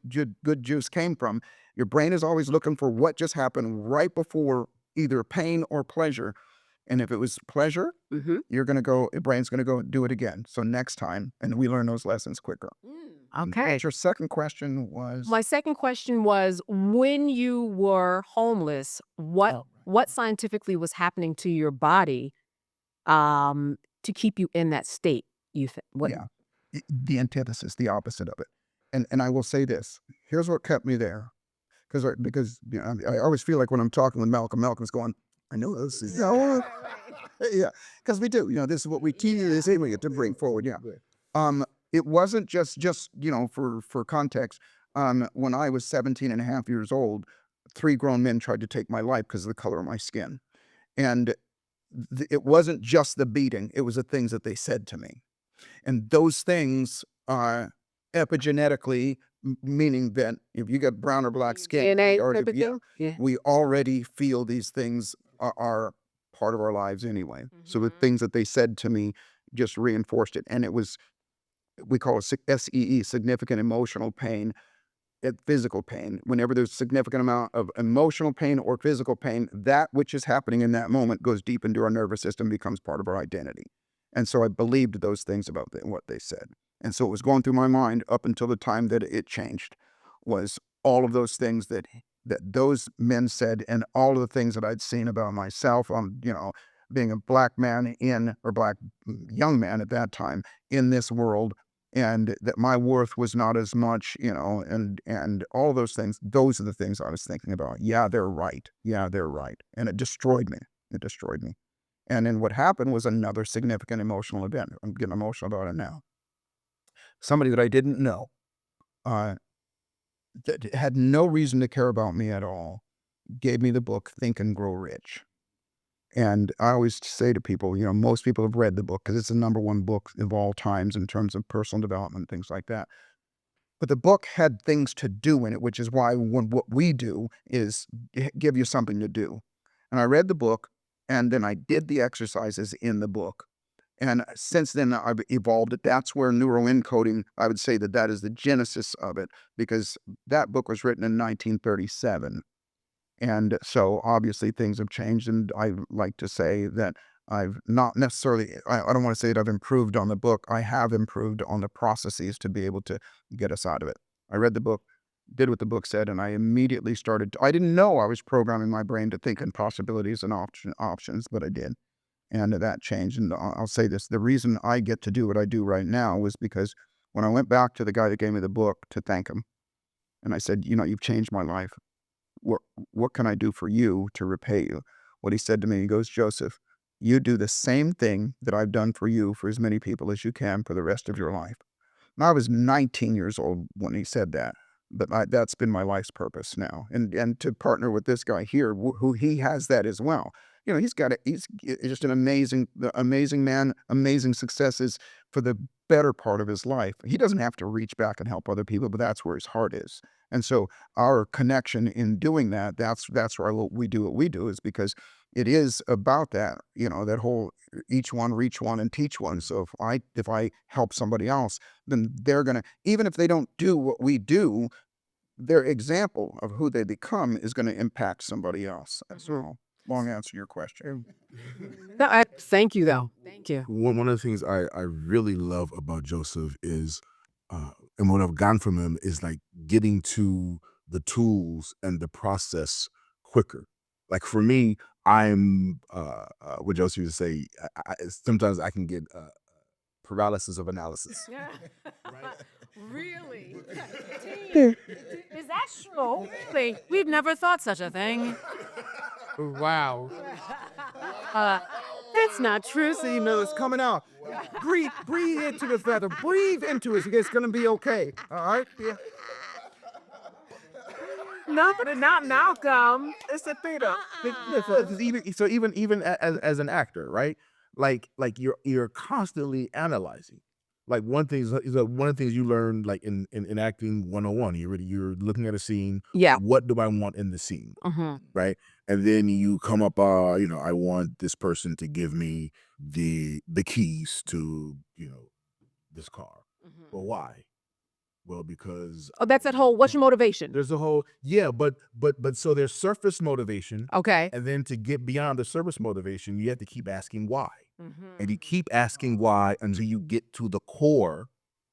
juice came from? Your brain is always looking for what just happened right before either pain or pleasure. And if it was pleasure, Mm-hmm. your brain's going to go do it again. So next time, and we learn those lessons quicker. Okay. Your second question was My second question was when you were homeless, what scientifically was happening to your body to keep you in that state? You think what yeah, the antithesis, the opposite of it. And I will say this: here's what kept me there, because I always feel like when I'm talking with Malcolm's going, I know this is yeah, because we do. This is what we teach. This is what we get to bring forward. Yeah. It wasn't just for context. When I was 17 and a half years old, 3 grown men tried to take my life because of the color of my skin, and it wasn't just the beating; it was the things that they said to me. And those things are epigenetically, meaning that if you got brown or black skin, DNA type of thing? Yeah. we already feel these things are part of our lives anyway. So the things that they said to me just reinforced it. And it was, we call it SEE, significant emotional pain, physical pain. Whenever there's a significant amount of emotional pain or physical pain, that which is happening in that moment goes deep into our nervous system, becomes part of our identity. And so I believed those things about what they said. And so it was going through my mind up until the time that it changed, was all of those things that those men said, and all of the things that I'd seen about myself, being a black man or black young man at that time in this world, and that my worth was not as much, and all those things. Those are the things I was thinking about. Yeah, they're right. Yeah, they're right. And it destroyed me. It destroyed me. And then what happened was another significant emotional event. I'm getting emotional about it now. Somebody that I didn't know, uh, that had no reason to care about me at all, gave me the book Think and Grow Rich. And I always say to people, most people have read the book because it's the #1 book of all times in terms of personal development, things like that. But the book had things to do in it, which is why what we do is give you something to do. And I read the book, and then I did the exercises in the book. And since then, I've evolved it. That's where neuroencoding, I would say that is the genesis of it, because that book was written in 1937. And so obviously things have changed. And I like to say that I've not necessarily, I don't want to say that I've improved on the book. I have improved on the processes to be able to get us out of it. I read the book, did what the book said, and I immediately started. I didn't know I was programming my brain to think in possibilities and options, but I did. And that changed. And I'll say this, the reason I get to do what I do right now was because when I went back to the guy that gave me the book to thank him, and I said, you've changed my life. What can I do for you to repay you? What he said to me, he goes, Joseph, you do the same thing that I've done for you for as many people as you can for the rest of your life. And I was 19 years old when he said that, but that's been my life's purpose now. And to partner with this guy here, who he has that as well. He's just an amazing man, amazing successes for the better part of his life. He doesn't have to reach back and help other people, but that's where his heart is. And so our connection in doing that, that's why we do what we do, is because it is about that, that whole each one, reach one, and teach one. So if I help somebody else, then they're going to, even if they don't do what we do, their example of who they become is going to impact somebody else. So long answer to your question. No, thank you, though. Thank you. One of the things I really love about Joseph is, and what I've gotten from him is like getting to the tools and the process quicker. Like for me, I'm what Joseph used to say. Sometimes I can get paralysis of analysis. Really? Is that true? Really? We've never thought such a thing. Wow. That's not true. So it's coming out. Breathe into the feather. Breathe into it. It's going to be okay. All right? Yeah. No, but not Malcolm. It's a theta. Even as an actor, right? Like you're constantly analyzing. Like one of the things you learn, like in acting 101, you're looking at a scene. Yeah. What do I want in the scene? Right? And then you come up, I want this person to give me the keys to, this car. Well, why? Well, because Oh, that's that whole, what's your motivation? there's a whole, but so there's surface motivation. Okay. And then to get beyond the surface motivation, you have to keep asking why. And you keep asking why until you get to the core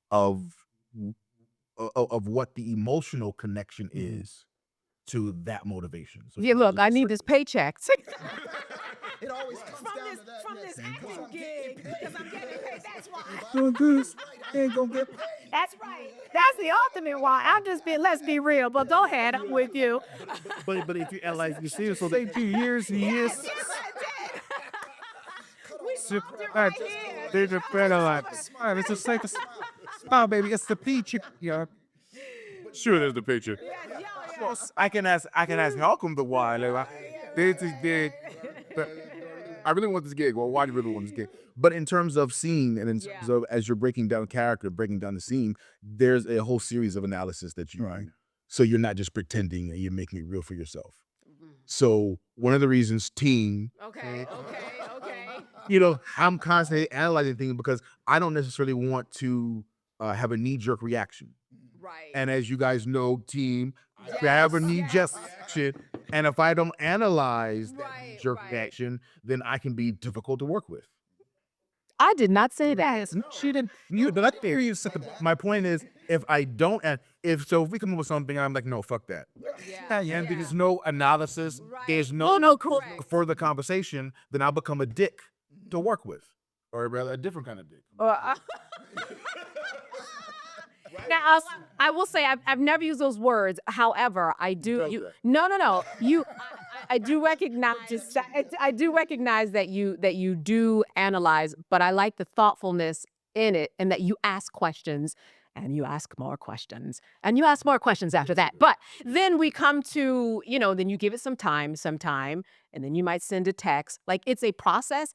of what the emotional connection is to that motivation. So Yeah, look, I need this paycheck. It always comes down to that. From this acting gig, because I'm getting paid, that's why. Doing this, ain't gonna get paid. That's right. That's the ultimate why. Let's be real, but go ahead, I'm with you. but if you, and like you see, so they 2 years, he is. There's a better life. Smile. It's the safest. Smile, baby. It's the peach. Sure, there's the picture. I can ask Malcolm the why. Like, this is big. I really want this gig. Well, why do you really want this gig? But in terms of scene and in terms of as you're breaking down character, breaking down the scene, there's a whole series of analysis that you do. So you're not just pretending, and you're making it real for yourself. So one of the reasons team, Okay. I'm constantly analyzing things because I don't necessarily want to have a knee-jerk reaction. Right. And as you guys know, team, I have a knee-jerk reaction. And if I don't analyze that knee-jerk reaction, then I can be difficult to work with. I did not say that. No, she didn't. You, but I hear you. My point is, if I don't, if we come up with something, I'm like, no, fuck that. And there's no analysis, there's no further conversation, then I'll become a dick to work with, or rather, a different kind of dick. Now, I will say I've never used those words. However, I do. No. I do recognize. I do recognize that you do analyze, but I like the thoughtfulness in it, and that you ask questions, and you ask more questions, and you ask more questions after that. But then we come to, then you give it some time, and then you might send a text. Like, it's a process.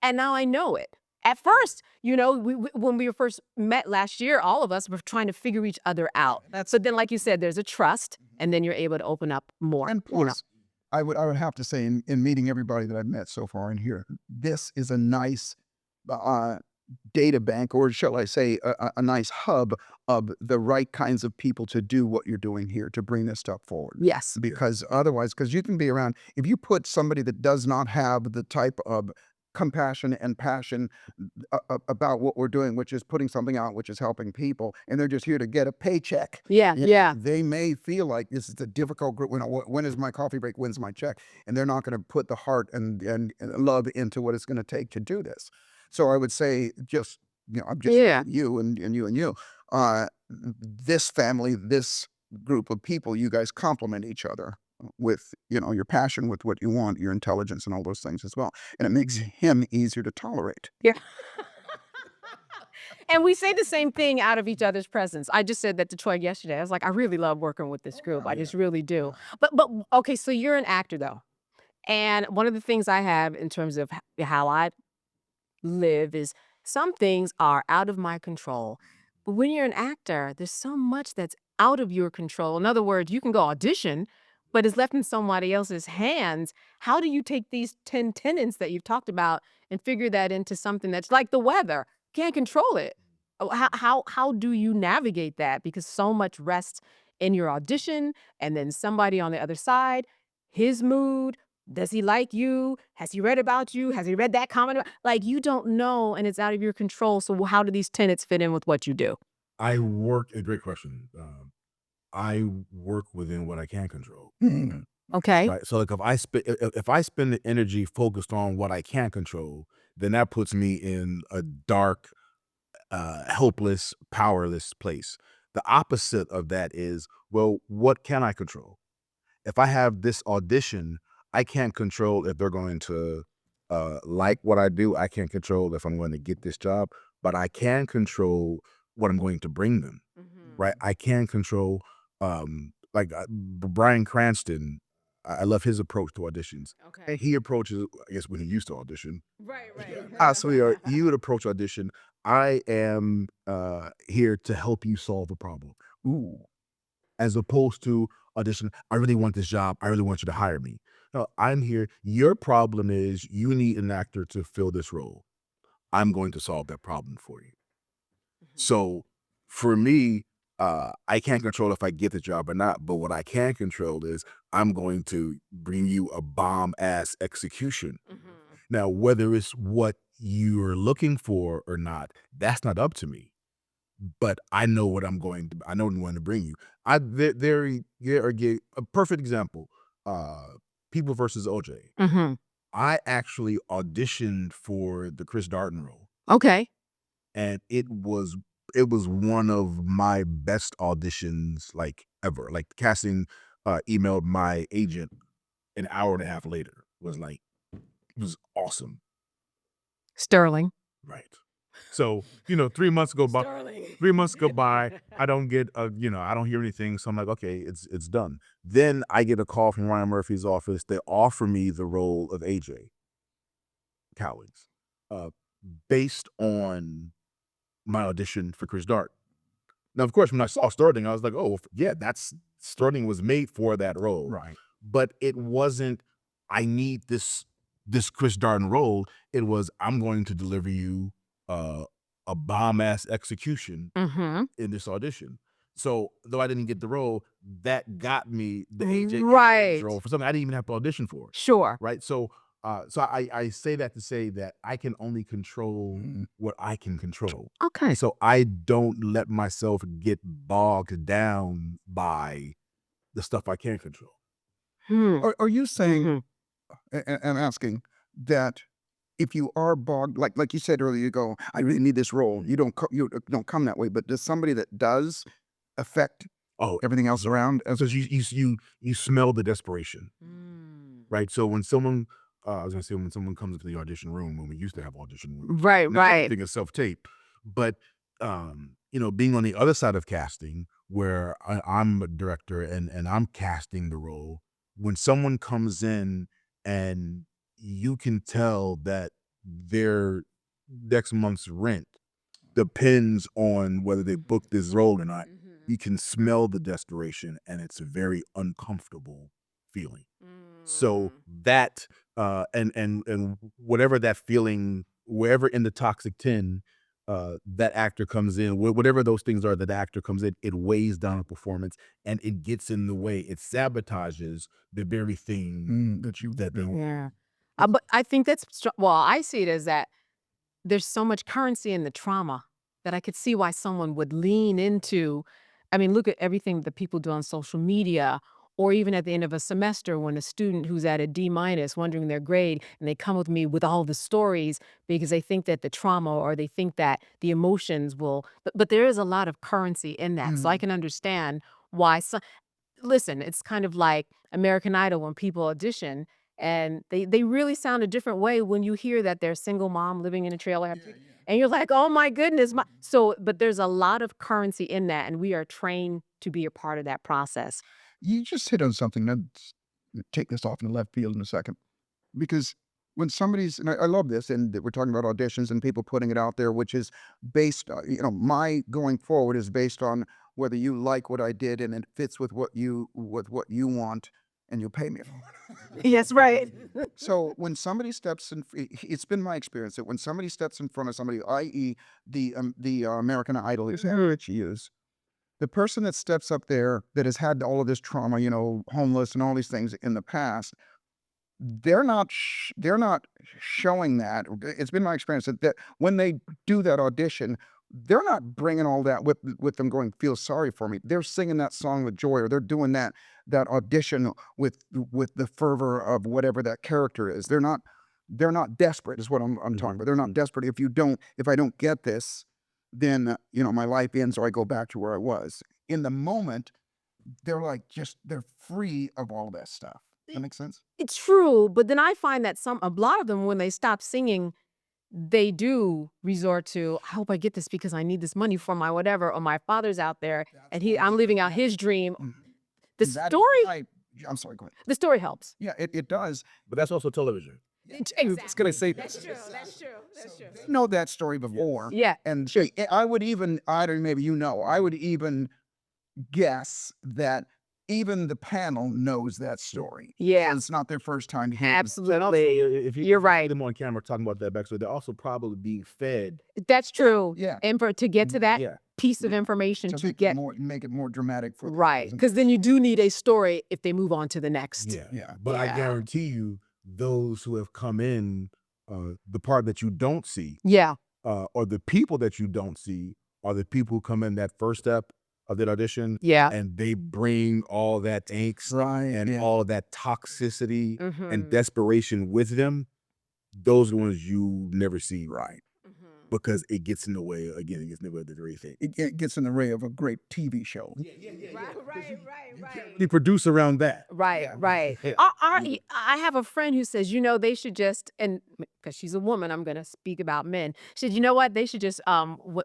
And now I know it. At first, when we first met last year, all of us were trying to figure each other out. So then, like you said, there's a trust, and then you're able to open up more. And plus, I would have to say, in meeting everybody that I've met so far in here, this is a nice data bank, or shall I say, a nice hub of the right kinds of people to do what you're doing here, to bring this stuff forward. Yes. Because otherwise, because you can be around, if you put somebody that does not have the type of compassion and passion about what we're doing, which is putting something out, which is helping people, and they're just here to get a paycheck. Yeah. They may feel like this is a difficult group. When is my coffee break? When's my check? And they're not going to put the heart and love into what it's going to take to do this. So I would say, just I'm just you and you. This family, this group of people, you guys complement each other with your passion, with what you want, your intelligence, and all those things as well, and it makes him easier to tolerate. Yeah. And we say the same thing out of each other's presence. I just said that to Troy yesterday. I was like, I really love working with this group. I just really do. But okay, so you're an actor though, and one of the things I have in terms of how I live is some things are out of my control. But when you're an actor, there's so much that's out of your control. In other words, you can go audition, but it's left in somebody else's hands. How do you take these 10 tenets that you've talked about and figure that into something that's like the weather? Can't control it. How do you navigate that? Because so much rests in your audition, and then somebody on the other side, his mood. Does he like you? Has he read about you? Has he read that comment? Like, you don't know, and it's out of your control. So how do these tenets fit in with what you do? A great question. I work within what I can control. Okay. Right. So, like, if I spend the energy focused on what I can't control, then that puts me in a dark, helpless, powerless place. The opposite of that is, well, what can I control? If I have this audition, I can't control if they're going to like what I do. I can't control if I'm going to get this job, but I can control what I'm going to bring them. Right. I can control, Bryan Cranston. I love his approach to auditions. Okay. He approaches, I guess, when he used to audition. Right. So you would approach audition. I am here to help you solve a problem. Ooh. As opposed to audition, I really want this job. I really want you to hire me. No, I'm here. Your problem is you need an actor to fill this role. I'm going to solve that problem for you. So for me, I can't control if I get the job or not, but what I can control is I'm going to bring you a bomb-ass execution. Now, whether it's what you're looking for or not, that's not up to me. But I know what I'm going to. I know what I'm going to bring you. A perfect example. People versus OJ. I actually auditioned for the Chris Darden role. Okay. And it was one of my best auditions, like, ever. Like, casting emailed my agent an hour and a half later. It was awesome. Sterling. Right. So, 3 months go by. 3 months go by. I don't get I don't hear anything. So I'm like, okay, it's done. Then I get a call from Ryan Murphy's office. They offer me the role of AJ Cowlings, based on my audition for Chris Dart. Now, of course, when I saw Sterling, I was like, oh, yeah, Sterling was made for that role. Right. But it wasn't, I need this Chris Darden role. It was, I'm going to deliver you a bomb-ass execution in this audition. So, though I didn't get the role, that got me the AJ role for something I didn't even have to audition for. Sure. Right? So, So I say that to say that I can only control what I can control. Okay. So I don't let myself get bogged down by the stuff I can't control. Are you saying, Mhm. I'm asking, that if you are bogged, like you said earlier, you go, I really need this role. You don't come that way, but does somebody that does affect Oh, everything else around? because you smell the desperation, right? So when someone, I was gonna say when someone comes into the audition room, when we used to have audition rooms, Right, now right. everything is self-tape, but being on the other side of casting, where I'm a director and I'm casting the role, when someone comes in and you can tell that their next month's rent depends on whether they book this role or not. You can smell the desperation, and it's a very uncomfortable feeling. So that and whatever that feeling, wherever in the toxic 10, that actor comes in, whatever those things are that the actor comes in, it weighs down a performance and it gets in the way. It sabotages the very thing That you that they Yeah. But I think well, I see it as that there's so much currency in the trauma that I could see why someone would lean into. I mean, look at everything that people do on social media, or even at the end of a semester when a student who's at a D minus wondering their grade, and they come with me with all the stories because they think that the trauma or they think that the emotions will, but there is a lot of currency in that. So I can understand why some, listen, it's kind of like American Idol when people audition and they really sound a different way when you hear that they're a single mom living in a trailer. And you're like, oh my goodness. So, but there's a lot of currency in that, and we are trained to be a part of that process. You just hit on something. Let's take this off in the left field in a second. Because when somebody's, and I love this, and we're talking about auditions and people putting it out there, which is based, my going forward is based on whether you like what I did and it fits with what you want, and you pay me for it. Yes, right. So when somebody steps in, it's been my experience that when somebody steps in front of somebody, i.e., the American Idol is which he is, the person that steps up there that has had all of this trauma, homeless and all these things in the past, they're not showing that. It's been my experience that when they do that audition, they're not bringing all that with them going, feel sorry for me. They're singing that song with joy, or they're doing that audition with the fervor of whatever that character is. They're not desperate is what I'm talking about. They're not desperate. If I don't get this, then my life ends or I go back to where I was. In the moment, they're free of all that stuff. That makes sense? It's true, but then I find that a lot of them, when they stop singing, they do resort to, I hope I get this because I need this money for my whatever, or my father's out there and I'm living out his dream. The That is story, why- I'm sorry, go ahead. the story helps. Yeah, it does. But that's also television. I was gonna say That's true. That's true. That's true. know that story before. Yeah. And I would even, I don't maybe I would even guess that even the panel knows that story. Yeah. So it's not their first time hearing. Absolutely. If You're see right. them on camera talking about that backstory, they're also probably being fed. That's true. Yeah. And to get to that Yeah. piece of information, To to make get it more dramatic for right, because then you do need a story if they move on to the next. Yeah. But I Yeah. guarantee you, those who have come in, the part that you don't see, Yeah. or the people that you don't see, are the people who come in that first step of that audition, Yeah. and they bring all that angst and all that toxicity and desperation with them. Those are the ones you never see, right? Because it gets in the way. Again, it gets in the way of the very thing. It gets in the way of a great TV show. Right. The produce around that. Right. Yeah. I have a friend who says, they should just, and because she's a woman, I'm going to speak about men. She said, you know what? They should just,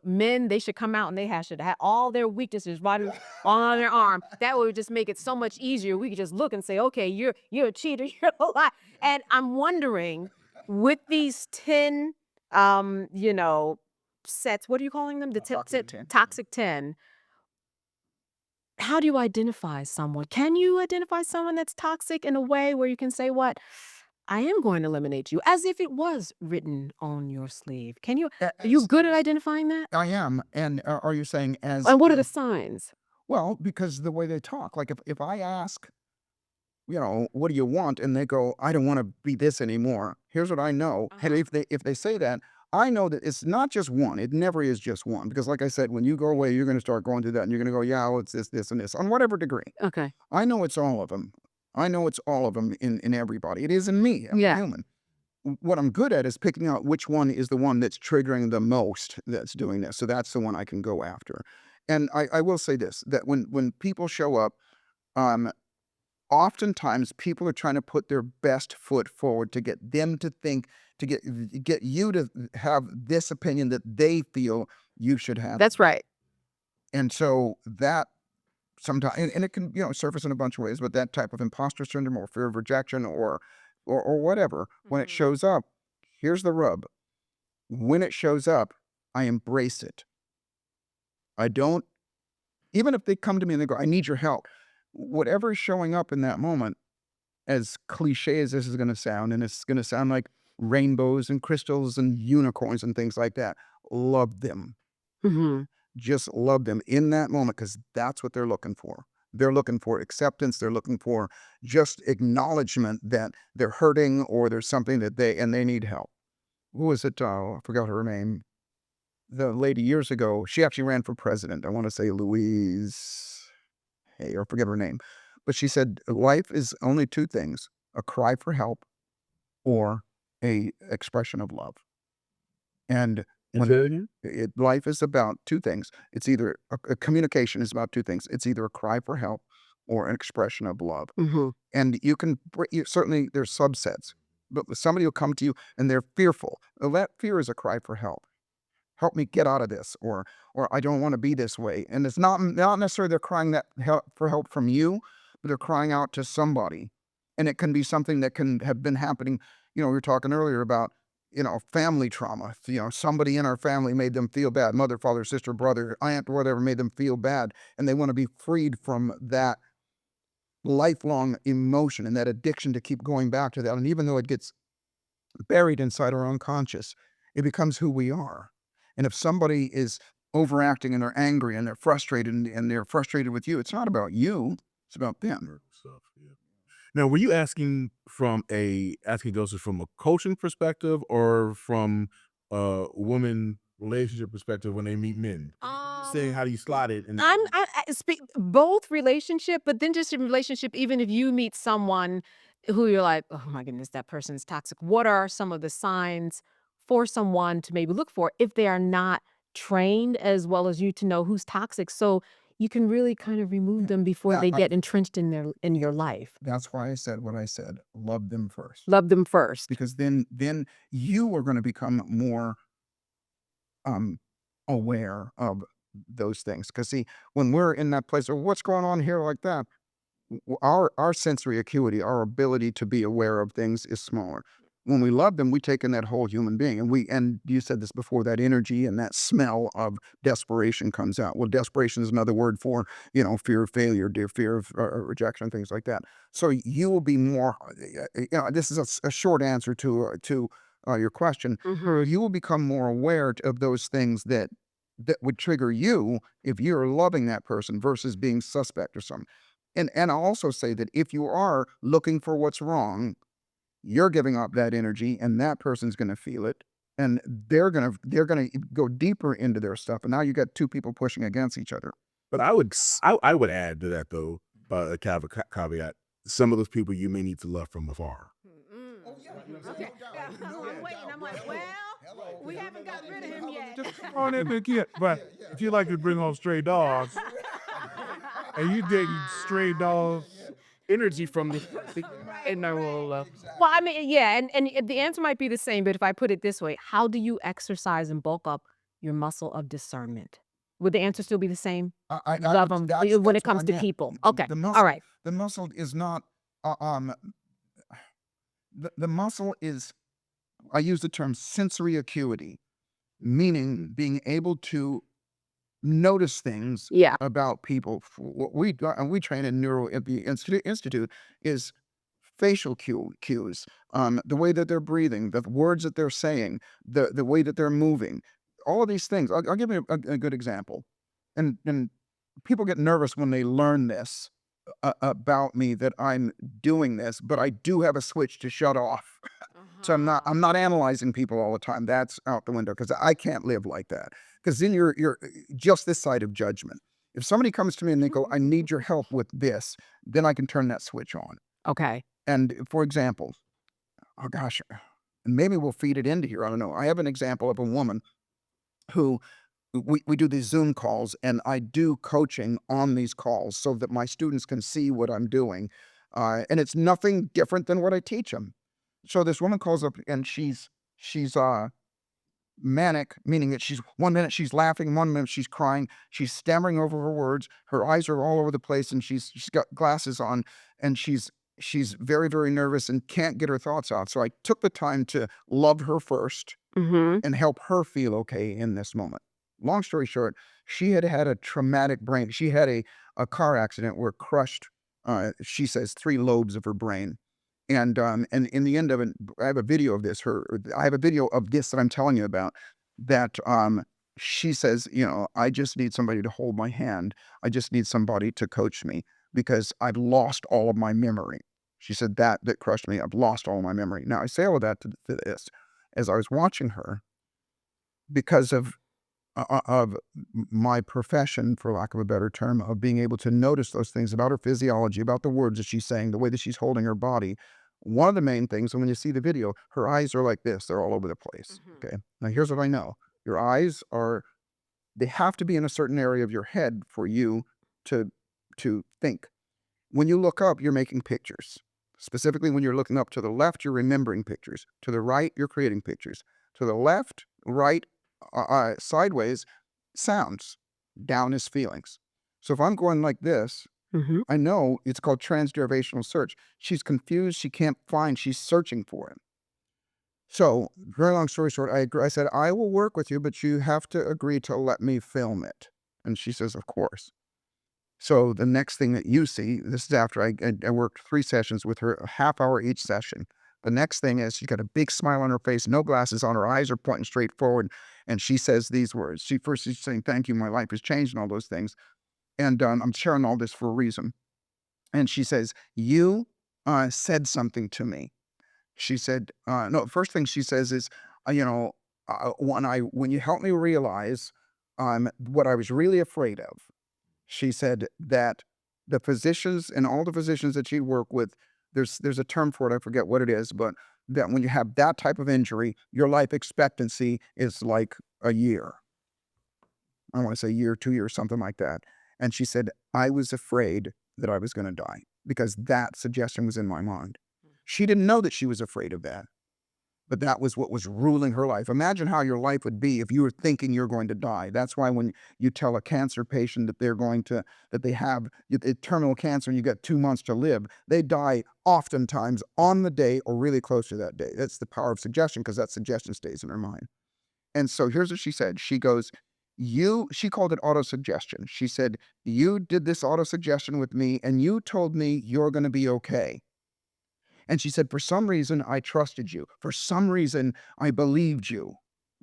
men, they should come out and should have all their weaknesses right on their arm. That would just make it so much easier. We could just look and say, okay, you're a cheater, you're a lie. And I'm wondering, with these 10, sets, what are you calling them? The toxic 10. How do you identify someone? Can you identify someone that's toxic in a way where you can say, what? I am going to eliminate you, as if it was written on your sleeve. Are you good at identifying that? I am. And are you saying as? And what are the signs? Well, because the way they talk, like if I ask what do you want? And they go, I don't want to be this anymore. Here's what I know. And if they say that, I know that it's not just one. It never is just one. Because like I said, when you go away, you're going to start going through that and you're going to go, yeah, well, it's this, and this on whatever degree. Okay. I know it's all of them. I know it's all of them in everybody. It is in me. I'm Yeah. human. What I'm good at is picking out which one is the one that's triggering the most that's doing this. So that's the one I can go after. And I will say this, that when people show up, oftentimes people are trying to put their best foot forward to get them to think, to get you to have this opinion that they feel you should have. That's right. And so that sometimes, and it can surface in a bunch of ways, but that type of imposter syndrome or fear of rejection or whatever, when it shows up, here's the rub. When it shows up, I embrace it. I don't, even if they come to me and they go, I need your help, whatever is showing up in that moment, as cliche as this is going to sound, and it's going to sound like rainbows and crystals and unicorns and things like that, love them. Just love them in that moment, because that's what they're looking for. They're looking for acceptance. They're looking for just acknowledgement that they're hurting or there's something that they need help. Who was it? I forgot her name. The lady years ago, she actually ran for president. I want to say Louise, or forget her name. But she said, life is only two things: a cry for help or a expression of love. And life is about two things. It's either a communication is about two things. It's either a cry for help or an expression of love. And you can certainly, there's subsets, but somebody will come to you and they're fearful. Well, that fear is a cry for help. Help me get out of this, or I don't want to be this way. And it's not necessarily they're crying that for help from you, but they're crying out to somebody. And it can be something that can have been happening. We were talking earlier about family trauma. Somebody in our family made them feel bad. Mother, father, sister, brother, aunt, whatever, made them feel bad. And they want to be freed from that lifelong emotion and that addiction to keep going back to that. And even though it gets buried inside our unconscious, it becomes who we are. And if somebody is overacting and they're angry and they're frustrated and they're frustrated with you, it's not about you, it's about them. Now, were you asking Joseph from a coaching perspective or from a woman relationship perspective when they meet men? Saying how do you slide it? And I speak both relationship, but then just in relationship, even if you meet someone who you're like, oh my goodness, that person is toxic. What are some of the signs for someone to maybe look for if they are not trained as well as you to know who's toxic? So you can really kind of remove them before they get entrenched in your life. That's why I said what I said. Love them first. Love them first. Because then you are going to become more aware of those things. Because see, when we're in that place of what's going on here like that, our sensory acuity, our ability to be aware of things is smaller. When we love them, we take in that whole human being, and you said this before, that energy and that smell of desperation comes out. Well, desperation is another word for fear of failure, fear of rejection, things like that. So you will be more. This is a short answer to your question. You will become more aware of those things that would trigger you if you're loving that person versus being suspect or something. And I'll also say that if you are looking for what's wrong, you're giving up that energy, and that person's going to feel it, and they're going to go deeper into their stuff. And now you got two people pushing against each other. But I would add to that though, a caveat. Some of those people you may need to love from afar. Okay. I'm waiting. I'm like, well, we haven't got rid of him yet. On it again. But if you like to bring home stray dogs, and you dating stray dogs energy from the and I will Well, I mean, yeah, and the answer might be the same, but if I put it this way, how do you exercise and bulk up your muscle of discernment? Would the answer still be the same? Love them when it comes to people. Okay, all right. The muscle is not. The muscle is. I use the term sensory acuity, meaning being able to notice things about people. What we train in at the institute is facial cues, the way that they're breathing, the words that they're saying, the way that they're moving, all of these things. I'll give you a good example, and people get nervous when they learn this. about me that I'm doing this, but I do have a switch to shut off. So I'm not analyzing people all the time. That's out the window because I can't live like that. Because then you're just this side of judgment. If somebody comes to me and they go, I need your help with this, then I can turn that switch on. Okay. And for example, oh gosh, and maybe we'll feed it into here. I don't know. I have an example of a woman who we do these Zoom calls, and I do coaching on these calls so that my students can see what I'm doing. And it's nothing different than what I teach them. So this woman calls up and she's manic, meaning that she's 1 minute she's laughing, 1 minute she's crying, she's stammering over her words, her eyes are all over the place, and she's got glasses on, and she's very, very nervous and can't get her thoughts out. So I took the time to love her first Mm-hmm. and help her feel okay in this moment. Long story short, she had had a traumatic brain. She had a car accident where it crushed, she says, 3 lobes of her brain. And in the end of it, I have a video of this. I have a video of this that I'm telling you about. That she says, I just need somebody to hold my hand. I just need somebody to coach me because I've lost all of my memory. She said that crushed me. I've lost all of my memory. Now I say all of that to this, as I was watching her, because of my profession, for lack of a better term, of being able to notice those things about her physiology, about the words that she's saying, the way that she's holding her body. One of the main things, and when you see the video, her eyes are like this. They're all over the place. Okay. Now here's what I know. Your eyes they have to be in a certain area of your head for you to think. When you look up, you're making pictures. Specifically, when you're looking up to the left, you're remembering pictures. To the right, you're creating pictures. To the left, right, sideways, sounds. Down is feelings. So if I'm going like this, Mm-hmm. I know it's called transderivational search. She's confused. She can't find. She's searching for it. So, very long story short, I said, I will work with you, but you have to agree to let me film it. And she says, of course. So the next thing that you see, this is after I worked 3 sessions with her, a half hour each session. The next thing is she's got a big smile on her face, no glasses on, her eyes are pointing straight forward, and she says these words. She's saying, thank you, my life has changed, and all those things. And I'm sharing all this for a reason. And she says, you said something to me. She said, no, first thing she says is, when you helped me realize what I was really afraid of. She said that the physicians and all the physicians that she worked with, there's a term for it, I forget what it is, but that when you have that type of injury, your life expectancy is like a year. I want to say a year, 2 years, something like that. And she said, I was afraid that I was going to die because that suggestion was in my mind. She didn't know that she was afraid of that. But that was what was ruling her life. Imagine how your life would be if you were thinking you're going to die. That's why when you tell a cancer patient that they have terminal cancer and you got 2 months to live, they die oftentimes on the day or really close to that day. That's the power of suggestion because that suggestion stays in her mind. And so here's what she said. She goes, she called it autosuggestion. She said, you did this autosuggestion with me and you told me you're going to be okay. And she said, for some reason, I trusted you. For some reason, I believed you.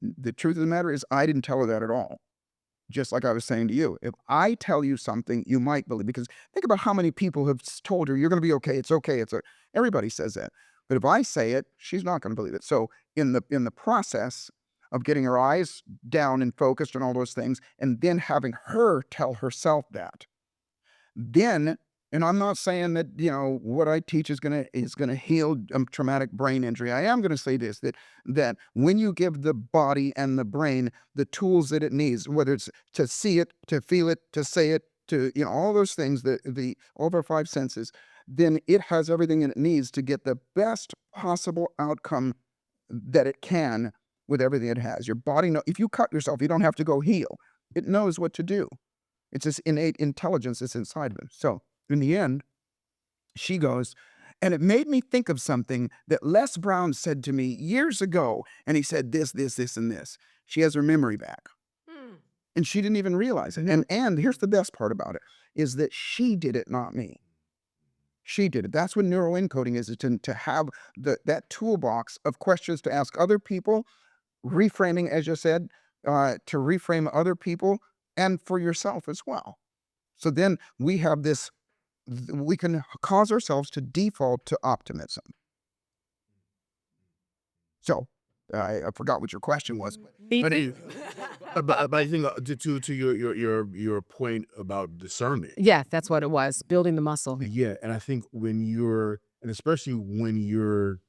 The truth of the matter is, I didn't tell her that at all. Just like I was saying to you, if I tell you something, you might believe. Because think about how many people have told her, you're going to be okay. It's okay. Everybody says that. But if I say it, she's not going to believe it. So in the process of getting her eyes down and focused and all those things, and then having her tell herself that, then, and I'm not saying that what I teach is gonna heal traumatic brain injury. I am gonna say this, that when you give the body and the brain the tools that it needs, whether it's to see it, to feel it, to say it, to all those things, all of our 5 senses, then it has everything it needs to get the best possible outcome that it can with everything it has. Your body if you cut yourself, you don't have to go heal. It knows what to do. It's this innate intelligence that's inside of him. So in the end, she goes, and it made me think of something that Les Brown said to me years ago. And he said this, this, this, and this. She has her memory back. And she didn't even realize it. And here's the best part about it, is that she did it, not me. She did it. That's what neuroencoding is to have that toolbox of questions to ask other people, reframing, as you said, to reframe other people and for yourself as well. So then we have this we can cause ourselves to default to optimism. So I forgot what your question was. But I think to your point about discernment. Yeah, that's what it was. Building the muscle. Yeah, and I think and especially when you're,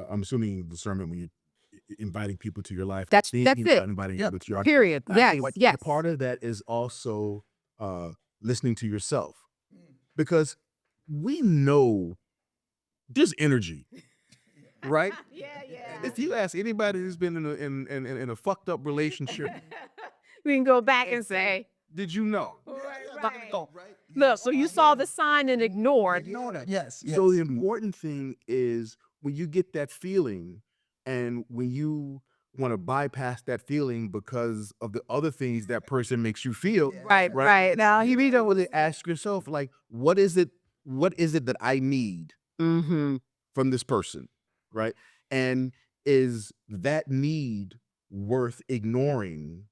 I'm assuming discernment when you're inviting people to your life. That's thinking it. about inviting people to your life. Period. I Yes. think Yes. part of that is also listening to yourself, because we know there's energy, right? Yeah. If you ask anybody who's been in a fucked up relationship, We can go back and say, did you know? right. Look, so you saw the sign and ignored. Yes. So the important thing is when you get that feeling, and when you want to bypass that feeling because of the other things that person makes you feel, Right. now you need to really ask yourself, like, what is it that I need Mm-hmm. from this person, right? And is that need worth ignoring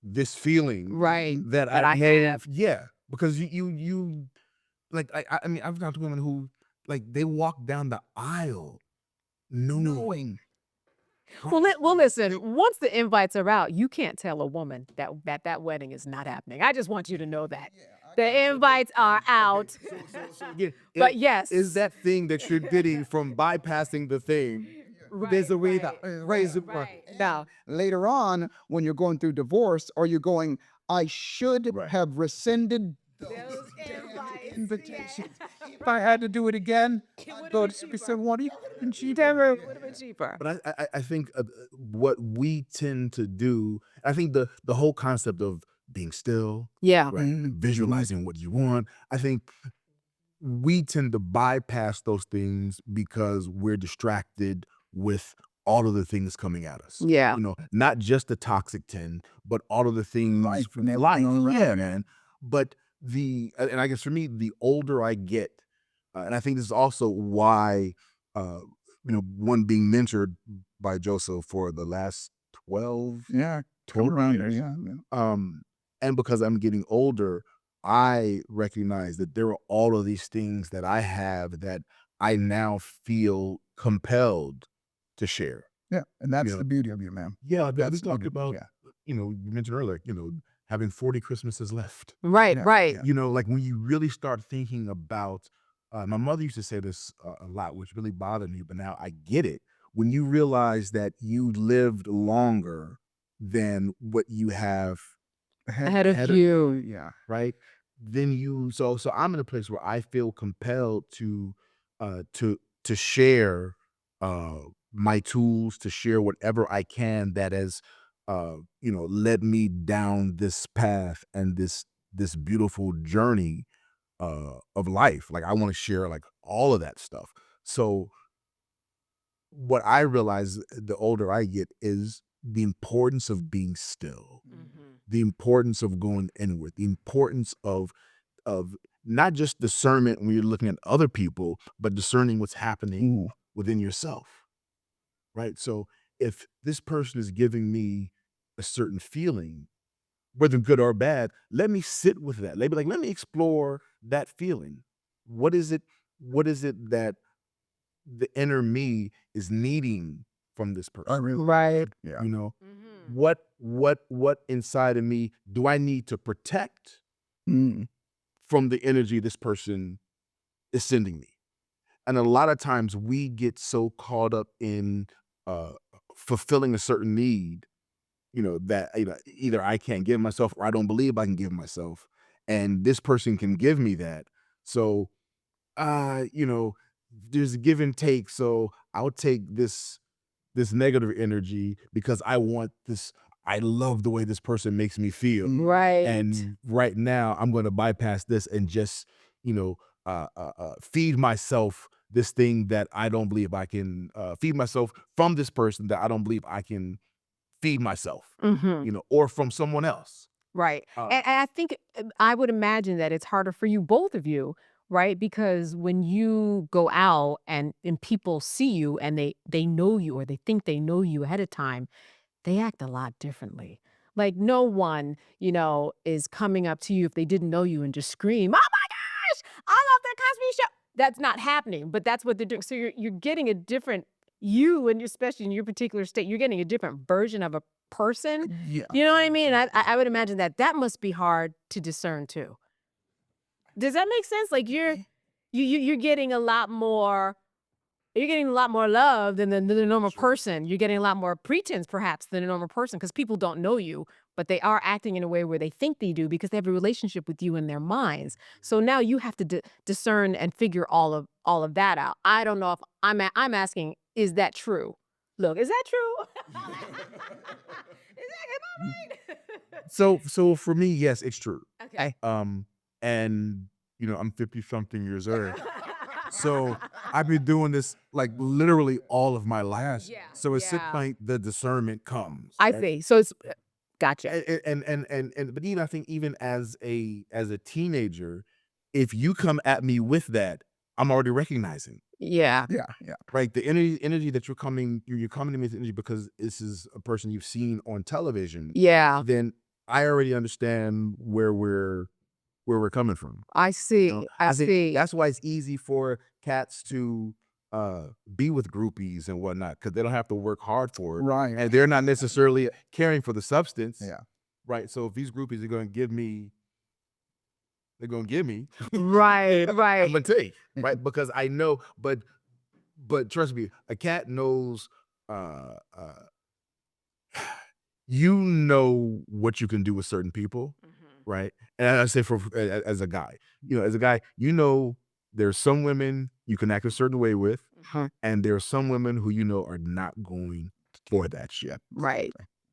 this feeling Right. that That I have. Yeah, because you like, I mean, I've talked to women who, like, they walk down the aisle knowing. Well, listen, once the invites are out, you can't tell a woman that wedding is not happening. I just want you to know that. The invites are out. Yeah, But yes. is that thing that you're getting from bypassing the thing? There's a way that raise the bar. Right. No. Later on, when you're going through divorce, are you going, I should Right. have rescinded Those invites. invitations. If I had to do it again, I'd go to what are you and she never It would have been cheaper. But I think what we tend to do, I think the whole concept of being still, Yeah. right, visualizing what you want, I think we tend to bypass those things because we're distracted with all of the things coming at us. Yeah. You know, not just the toxic 10, but all of the things Life from and life. everything around. Yeah, man. But and I guess for me, the older I get, and I think this is also why, one, being mentored by Joseph for the last 12 around years. yeah. And because I'm getting older, I recognize that there are all of these things that I have that I now feel compelled to share. Yeah, and that's Yeah. the beauty of you, man. Yeah, I That's just talked the- about, yeah. you mentioned earlier, having 40 Christmases left. Right. Yeah, Right. yeah. Like when you really start thinking about, my mother used to say this a lot, which really bothered me, but now I get it. When you realize that you lived longer than what you have Ahead of you. Yeah. right? Then so I'm in a place where I feel compelled to share my tools, to share whatever I can that has led me down this path and this beautiful journey of life. Like, I want to share, like, all of that stuff. So what I realize the older I get is the importance of being still, the importance of going inward, the importance of not just discernment when you're looking at other people, but discerning what's happening within yourself, right? So if this person is giving me a certain feeling, whether good or bad, let me sit with that. Let me explore that feeling. What is it that the inner me is needing from this person? Right. Yeah. What inside of me do I need to protect from the energy this person is sending me? And a lot of times we get so caught up in fulfilling a certain need, that either I can't give myself or I don't believe I can give myself, and this person can give me that. So, there's a give and take. So I'll take this negative energy because I want this. I love the way this person makes me feel. Right. And right now I'm going to bypass this and just, feed myself this thing that I don't believe I can feed myself from this person that I don't believe I can feed myself, or from someone else. Right. Uh, And I think I would imagine that it's harder for you, both of you, right? Because when you go out and people see you and they know you or they think they know you ahead of time, they act a lot differently. Like no one, is coming up to you if they didn't know you and just scream, "Oh my gosh, that's not happening, but that's what they're doing. So you're getting a different you, and especially in your particular state, you're getting a different version of a person. Yeah. You know what I mean? I would imagine that must be hard to discern too. Does that make sense? Like you're getting a lot more. You're getting a lot more love than the normal person. You're getting a lot more pretense, perhaps, than a normal person, because people don't know you, but they are acting in a way where they think they do because they have a relationship with you in their minds. So now you have to discern and figure all of that out. I don't know if I'm asking, is that true? Look, is that true? Am I right? So for me, yes, it's true. Okay. And I'm 50 something years old. So I've been doing this like literally all of my life. Yeah, So at some yeah. point the discernment comes. I right? see. So it's gotcha. But even I think even as a teenager, if you come at me with that, I'm already recognizing. Yeah. Yeah. Yeah. Right. The energy that you're coming to me with energy because this is a person you've seen on television. Yeah. Then I already understand where we're coming from. I see. I think see. that's why it's easy for cats to be with groupies and whatnot, because they don't have to work hard for it. Right. And they're not necessarily caring for the substance. Yeah. Right. So if these groupies are going to give me, Right. I'm Right. gonna take, right? Because I know, but trust me, a cat knows you know what you can do with certain people, right? And I say as a guy, there's some women you can act a certain way with, and there are some women who are not going for that shit. Right.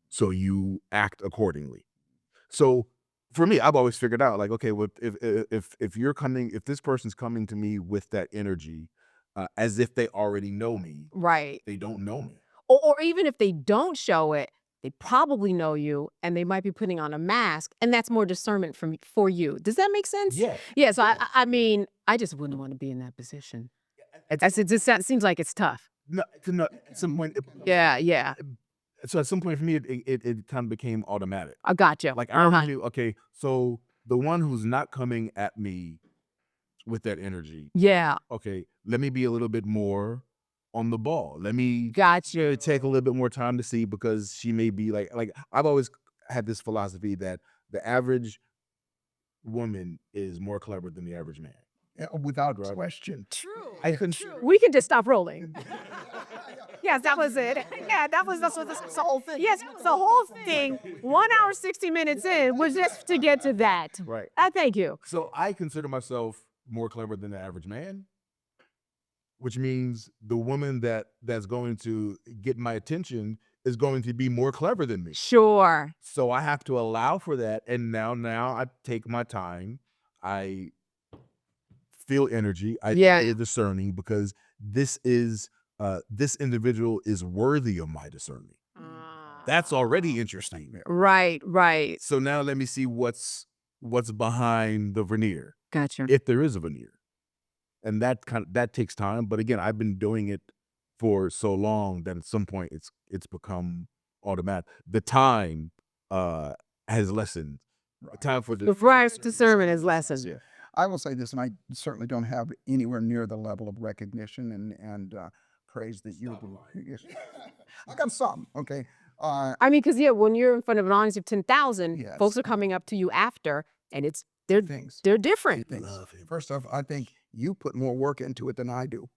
So you act accordingly. So for me, I've always figured out like, okay, well, if this person's coming to me with that energy, as if they already know me, Right. they don't know me. Or even if they don't show it, they probably know you and they might be putting on a mask, and that's more discernment for you. Does that make sense? Yeah. Yeah. So I mean, I just wouldn't want to be in that position. It just seems like it's tough. No, at some point. Yeah. Yeah. So at some point for me, it kind of became automatic. I gotcha. Like I already knew, okay, so the one who's not coming at me with that energy, Yeah. okay, let me be a little bit more on the ball. Let me Gotcha. take a little bit more time to see, because she may be like I've always had this philosophy that the average woman is more clever than the average man. Yeah, without question. True. I couldn't. We can just stop rolling. Yes, that was it. Yeah, that's what the whole thing. Yes, the whole thing. 1 hour, 60 minutes in was just to get to that. Right. Thank you. So I consider myself more clever than the average man, which means the woman that's going to get my attention is going to be more clever than me. Sure. So I have to allow for that. And now I take my time. I feel energy. I feel discerning, because this individual is worthy of my discerning. That's already interesting. Right, right. So now let me see what's behind the veneer, Gotcha. if there is a veneer. And that takes time. But again, I've been doing it for so long that at some point it's become automatic. The time has lessened. The time for The right discernment is lessons. Yeah. I will say this, and I certainly don't have anywhere near the level of recognition and praise that you do. I got some, okay. I mean, because when you're in front of an audience of 10,000, Yes. folks are coming up to you after, and they're Things. different. First off, I think you put more work into it than I do.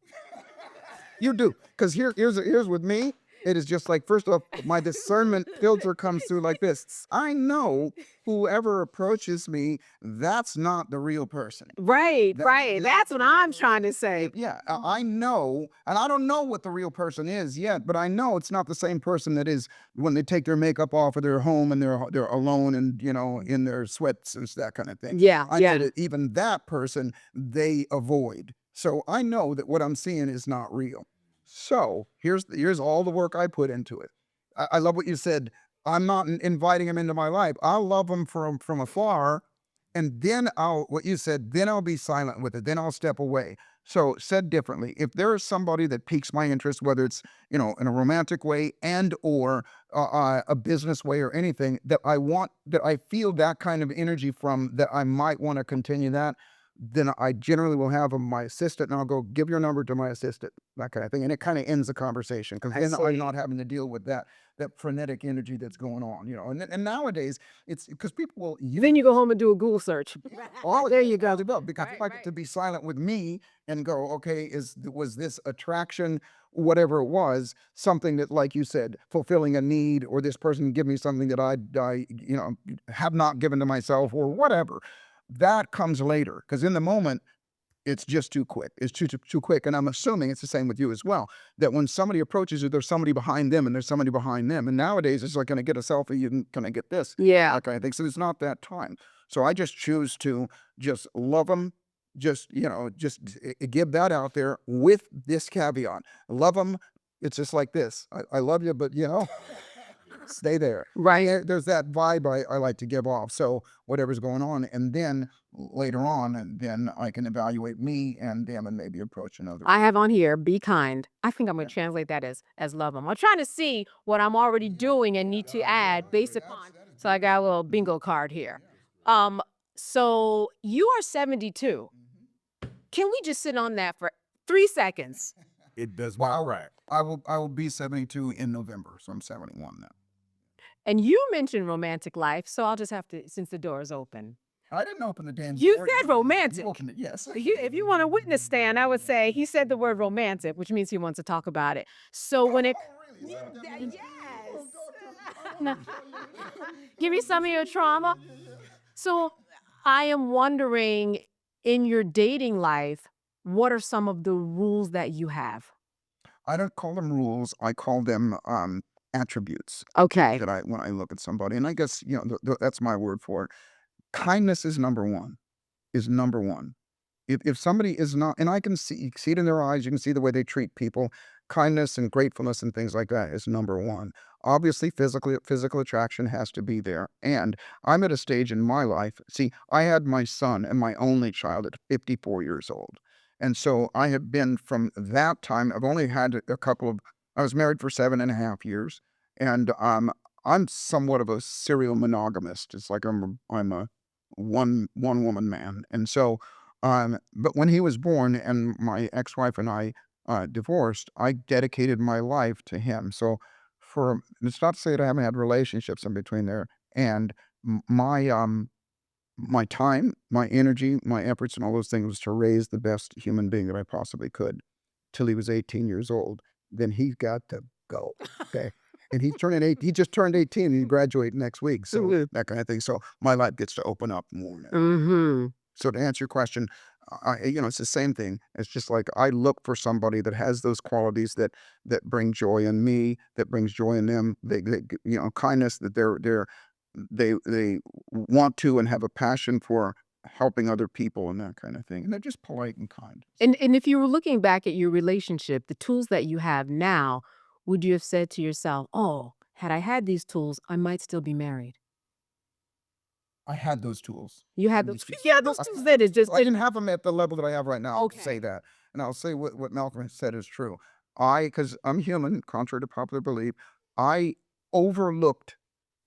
You do, because here's with me. It is just like, first off, my discernment filter comes through like this. I know whoever approaches me, that's not the real person. Right, right. That's what I'm trying to say. Yeah, I know, and I don't know what the real person is yet, but I know it's not the same person that is when they take their makeup off of their home and they're alone and in their sweats and that kind of thing. Yeah, I know that even that person they avoid. So I know that what I'm seeing is not real. So here's all the work I put into it. I love what you said. I'm not inviting him into my life. I'll love him from afar, and then what you said, then I'll be silent with it. Then I'll step away. So said differently, if there is somebody that piques my interest, whether it's in a romantic way and or a business way or anything that I feel that kind of energy from, that I might want to continue that, then I generally will have my assistant, and I'll go, give your number to my assistant, that kind of thing. And it kind of ends the conversation, because then I'm not having to deal with that frenetic energy that's going on, And nowadays, it's because people will Then you go home and do a Google search. There you go. because I like it to be silent with me and go, okay, was this attraction, whatever it was, something that, like you said, fulfilling a need, or this person give me something that I have not given to myself, or whatever. That comes later, because in the moment, it's just too quick. It's too quick. And I'm assuming it's the same with you as well, that when somebody approaches you, there's somebody behind them, and there's somebody behind them. And nowadays, it's like, can I get a selfie? Can I get this? Yeah. That kind of thing. So it's not that time. So I just choose to just love them, just give that out there with this caveat. Love them. It's just like this. I love you, but stay there. Right. There's that vibe I like to give off. So whatever's going on, and then later on, and then I can evaluate me and them, and maybe approach another. I have on here, be kind. I think I'm going to translate that as love them. I'm trying to see what I'm already doing and need to add based upon. So I got a little bingo card here. So you are 72. Can we just sit on that for 3 seconds? It does Wow. right. I will be 72 in November, so I'm 71 now. And you mentioned romantic life, so I'll just have to, since the door is open. I didn't open the damn You door. said romantic. You opened it, yes. If you want a witness stand, I would say he said the word romantic, which means he wants to talk about it. So when it, yes, give me some of your trauma. So I am wondering, in your dating life, what are some of the rules that you have? I don't call them rules. I call them attributes Okay. that when I look at somebody, and I guess that's my word for it. Kindness is number one. If somebody is not, and I can see it in their eyes, you can see the way they treat people. Kindness and gratefulness and things like that is number one. Obviously, physical attraction has to be there. And I'm at a stage in my life. See, I had my son and my only child at 54 years old. And so I have been from that time. I've only had a couple of, I was married for 7.5 years. And I'm somewhat of a serial monogamist. It's like I'm a one woman man. And so, but when he was born and my ex-wife and I divorced, I dedicated my life to him. So it's not to say that I haven't had relationships in between there, and my time, my energy, my efforts, and all those things was to raise the best human being that I possibly could, till he was 18 years old. Then he got to go. Okay. And he just turned 18, and he graduates next week. So that kind of thing. So my life gets to open up more now. Mm-hmm. So to answer your question, it's the same thing. It's just like I look for somebody that has those qualities that bring joy in me, that brings joy in them. Kindness, that they want to and have a passion for helping other people and that kind of thing. And they're just polite and kind. And if you were looking back at your relationship, the tools that you have now, would you have said to yourself, oh, had I had these tools, I might still be married? I had those tools. You had those. Yeah, those tools. That is just. I didn't have them at the level that I have right now. Okay. To say that, and I'll say what Malcolm has said is true. Because I'm human, contrary to popular belief, I overlooked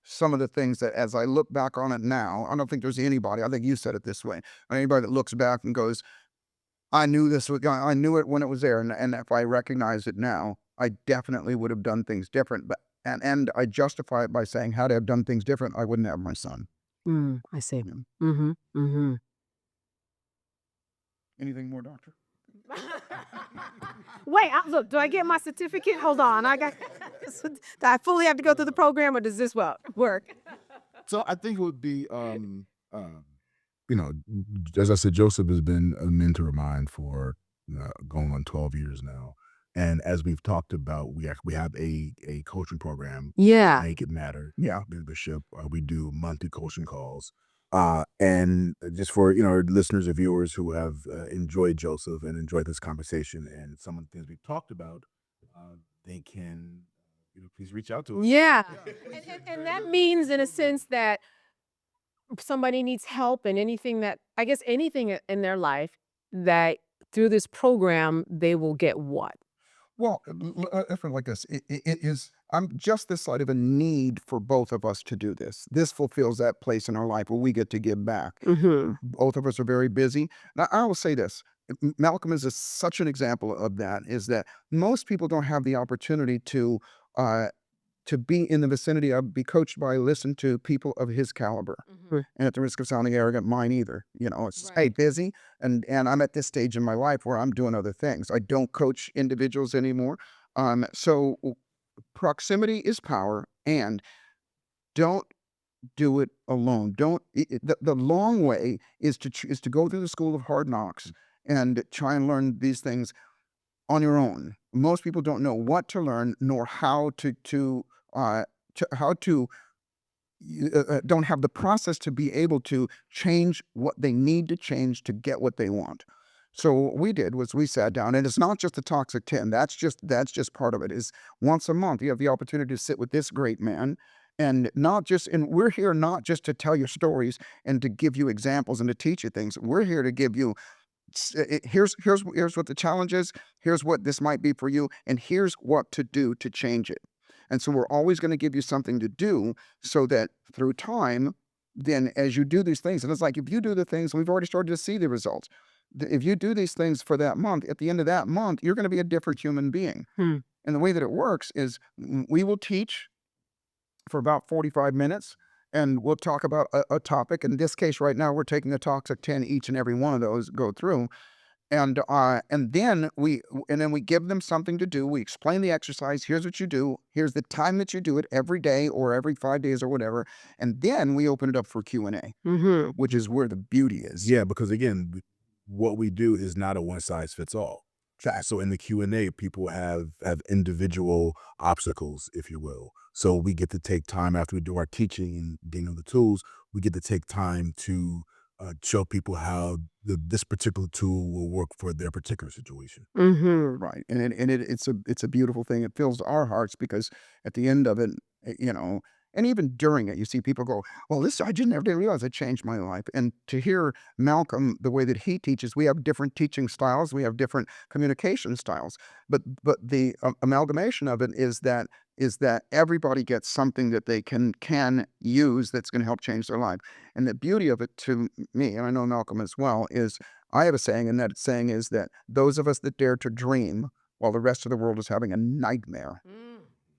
some of the things that, as I look back on it now, I don't think there's anybody. I think you said it this way. Anybody that looks back and goes, I knew this was going. I knew it when it was there, and if I recognize it now, I definitely would have done things different. But and I justify it by saying, had I have done things different, I wouldn't have my son. I see. Yeah. Mm-hmm. Mm-hmm. Anything more, doctor? Wait, look, do I get my certificate? Hold on. Do I fully have to go through the program, or does this work? So I think it would be, as I said, Joseph has been a mentor of mine for going on 12 years now. And as we've talked about, we have a coaching program. Yeah. Make It Matter. Yeah. Membership. We do monthly coaching calls. And just for listeners or viewers who have enjoyed Joseph and enjoyed this conversation and some of the things we've talked about, they can please reach out to us. Yeah. And that means, in a sense, that somebody needs help and anything in their life, that through this program they will get what? Well, like this, it is. I'm just this side of a need for both of us to do this. This fulfills that place in our life where we get to give back. Mm-hmm. Both of us are very busy. Now, I will say this. Malcolm is such an example of that, is that most people don't have the opportunity uh, to be in the vicinity of, be coached by, listen to people of his caliber. Mm-hmm. And at the risk of sounding arrogant, mine either. You know, it's just, hey, Right. busy. And I'm at this stage in my life where I'm doing other things. I don't coach individuals anymore. So proximity is power, and don't do it alone. Don't the long way is to go through the school of hard knocks and try and learn these things on your own. Most people don't know what to learn nor how uh, how to don't have the process to be able to change what they need to change to get what they want. So what we did was we sat down, and it's not just the toxic 10. That's just part of it. Is once a month you have the opportunity to sit with this great man, and not just and we're here not just to tell you stories and to give you examples and to teach you things. We're here to give you here's what the challenge is. Here's what this might be for you, and here's what to do to change it. And so we're always going to give you something to do, so that through time, then as you do these things, and it's like if you do the things, we've already started to see the results. If you do these things for that month, at the end of that month, you're going to be a different human being. Hmm. And the way that it works is we will teach for about 45 minutes, and we'll talk about a topic. In this case, right now, we're taking the toxic 10, each and every one of those go through. And then we give them something to do. We explain the exercise. Here's what you do. Here's the time that you do it, every day or every 5 days or whatever. And then we open it up for Q&A, Mm-hmm. which is where the beauty is. Yeah, because again, what we do is not a one size fits all. So in the Q&A, people have individual obstacles, if you will. So we get to take time after we do our teaching and getting on the tools. We get to take time to show people how this particular tool will work for their particular situation. Mm-hmm. Right. And it's a beautiful thing. It fills our hearts because at the end of it, you know, and even during it, you see people go, well, this, I didn't ever realize it changed my life. And to hear Malcolm, the way that he teaches, we have different teaching styles, we have different communication styles. But the amalgamation of it is that everybody gets something that they can use that's going to help change their life. And the beauty of it to me, and I know Malcolm as well, is I have a saying, and that saying is that those of us that dare to dream while the rest of the world is having a nightmare,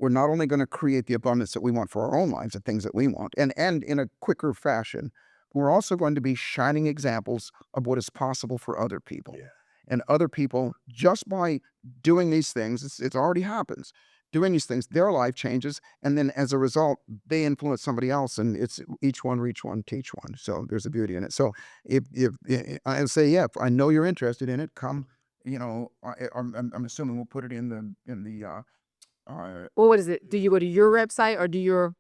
we're not only going to create the abundance that we want for our own lives, the things that we want, and in a quicker fashion, we're also going to be shining examples of what is possible for other people. Yeah. And other people, just by doing these things, it already happens. Doing these things, their life changes, and then as a result, they influence somebody else, and it's each one reach one, teach one. So there's a beauty in it. So if I say, yeah, if I know you're interested in it, come. You know, I'm assuming we'll put it in the Well, what is it? Do you go to your website or do your?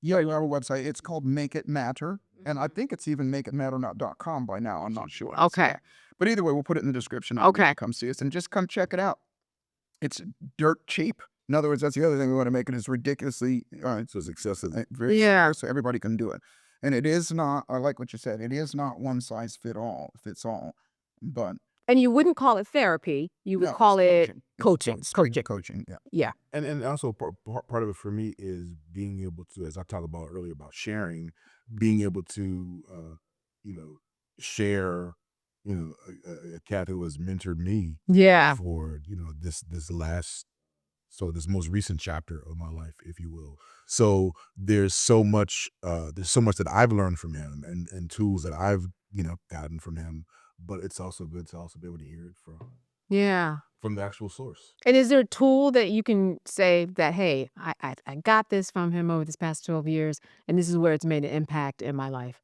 yeah, our website. It's called Make It Matter, and I think it's even makeitmatter.com by now. I'm not sure. Okay. But either way, we'll put it in the description. Okay. Come see us and just come check it out. It's dirt cheap. In other words, that's the other thing we want to make it is ridiculously So it's excessive. very Yeah. cheap, so everybody can do it. And it is not. I like what you said. It is not one size fits all. But And you wouldn't call it therapy. You would no, call it's it coaching. Straight coaching. Yeah. Yeah. And also part of it for me is being able to, as I talked about earlier about sharing, being able to, share, a cat who has mentored me Yeah. for, this most recent chapter of my life, if you will. So there's so much that I've learned from him and tools that I've, gotten from him, but it's also good to also be able to hear it Yeah. from the actual source. And is there a tool that you can say that, hey, I got this from him over this past 12 years, and this is where it's made an impact in my life?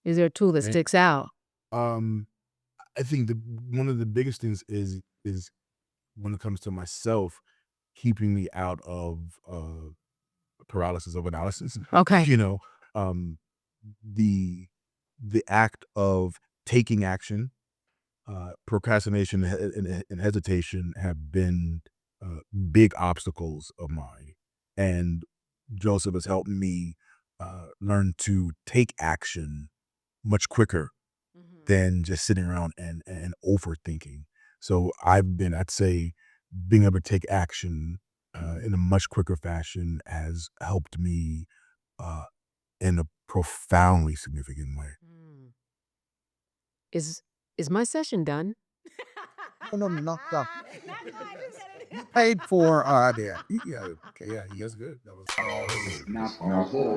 Is there a tool that Okay. sticks out? I think one of the biggest things is when it comes to myself, keeping me out of paralysis of analysis. Okay. Um, the act of taking action, procrastination and hesitation have been big obstacles of mine, and Joseph has helped me learn to take action much quicker than just sitting around and overthinking. So I'd say, being able to take action in a much quicker fashion has helped me in a profoundly significant way. Mm. Is my session done? No, no, no. That's why I just said it. Paid for Yeah, okay, yeah, he was good. That was Now,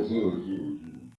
good.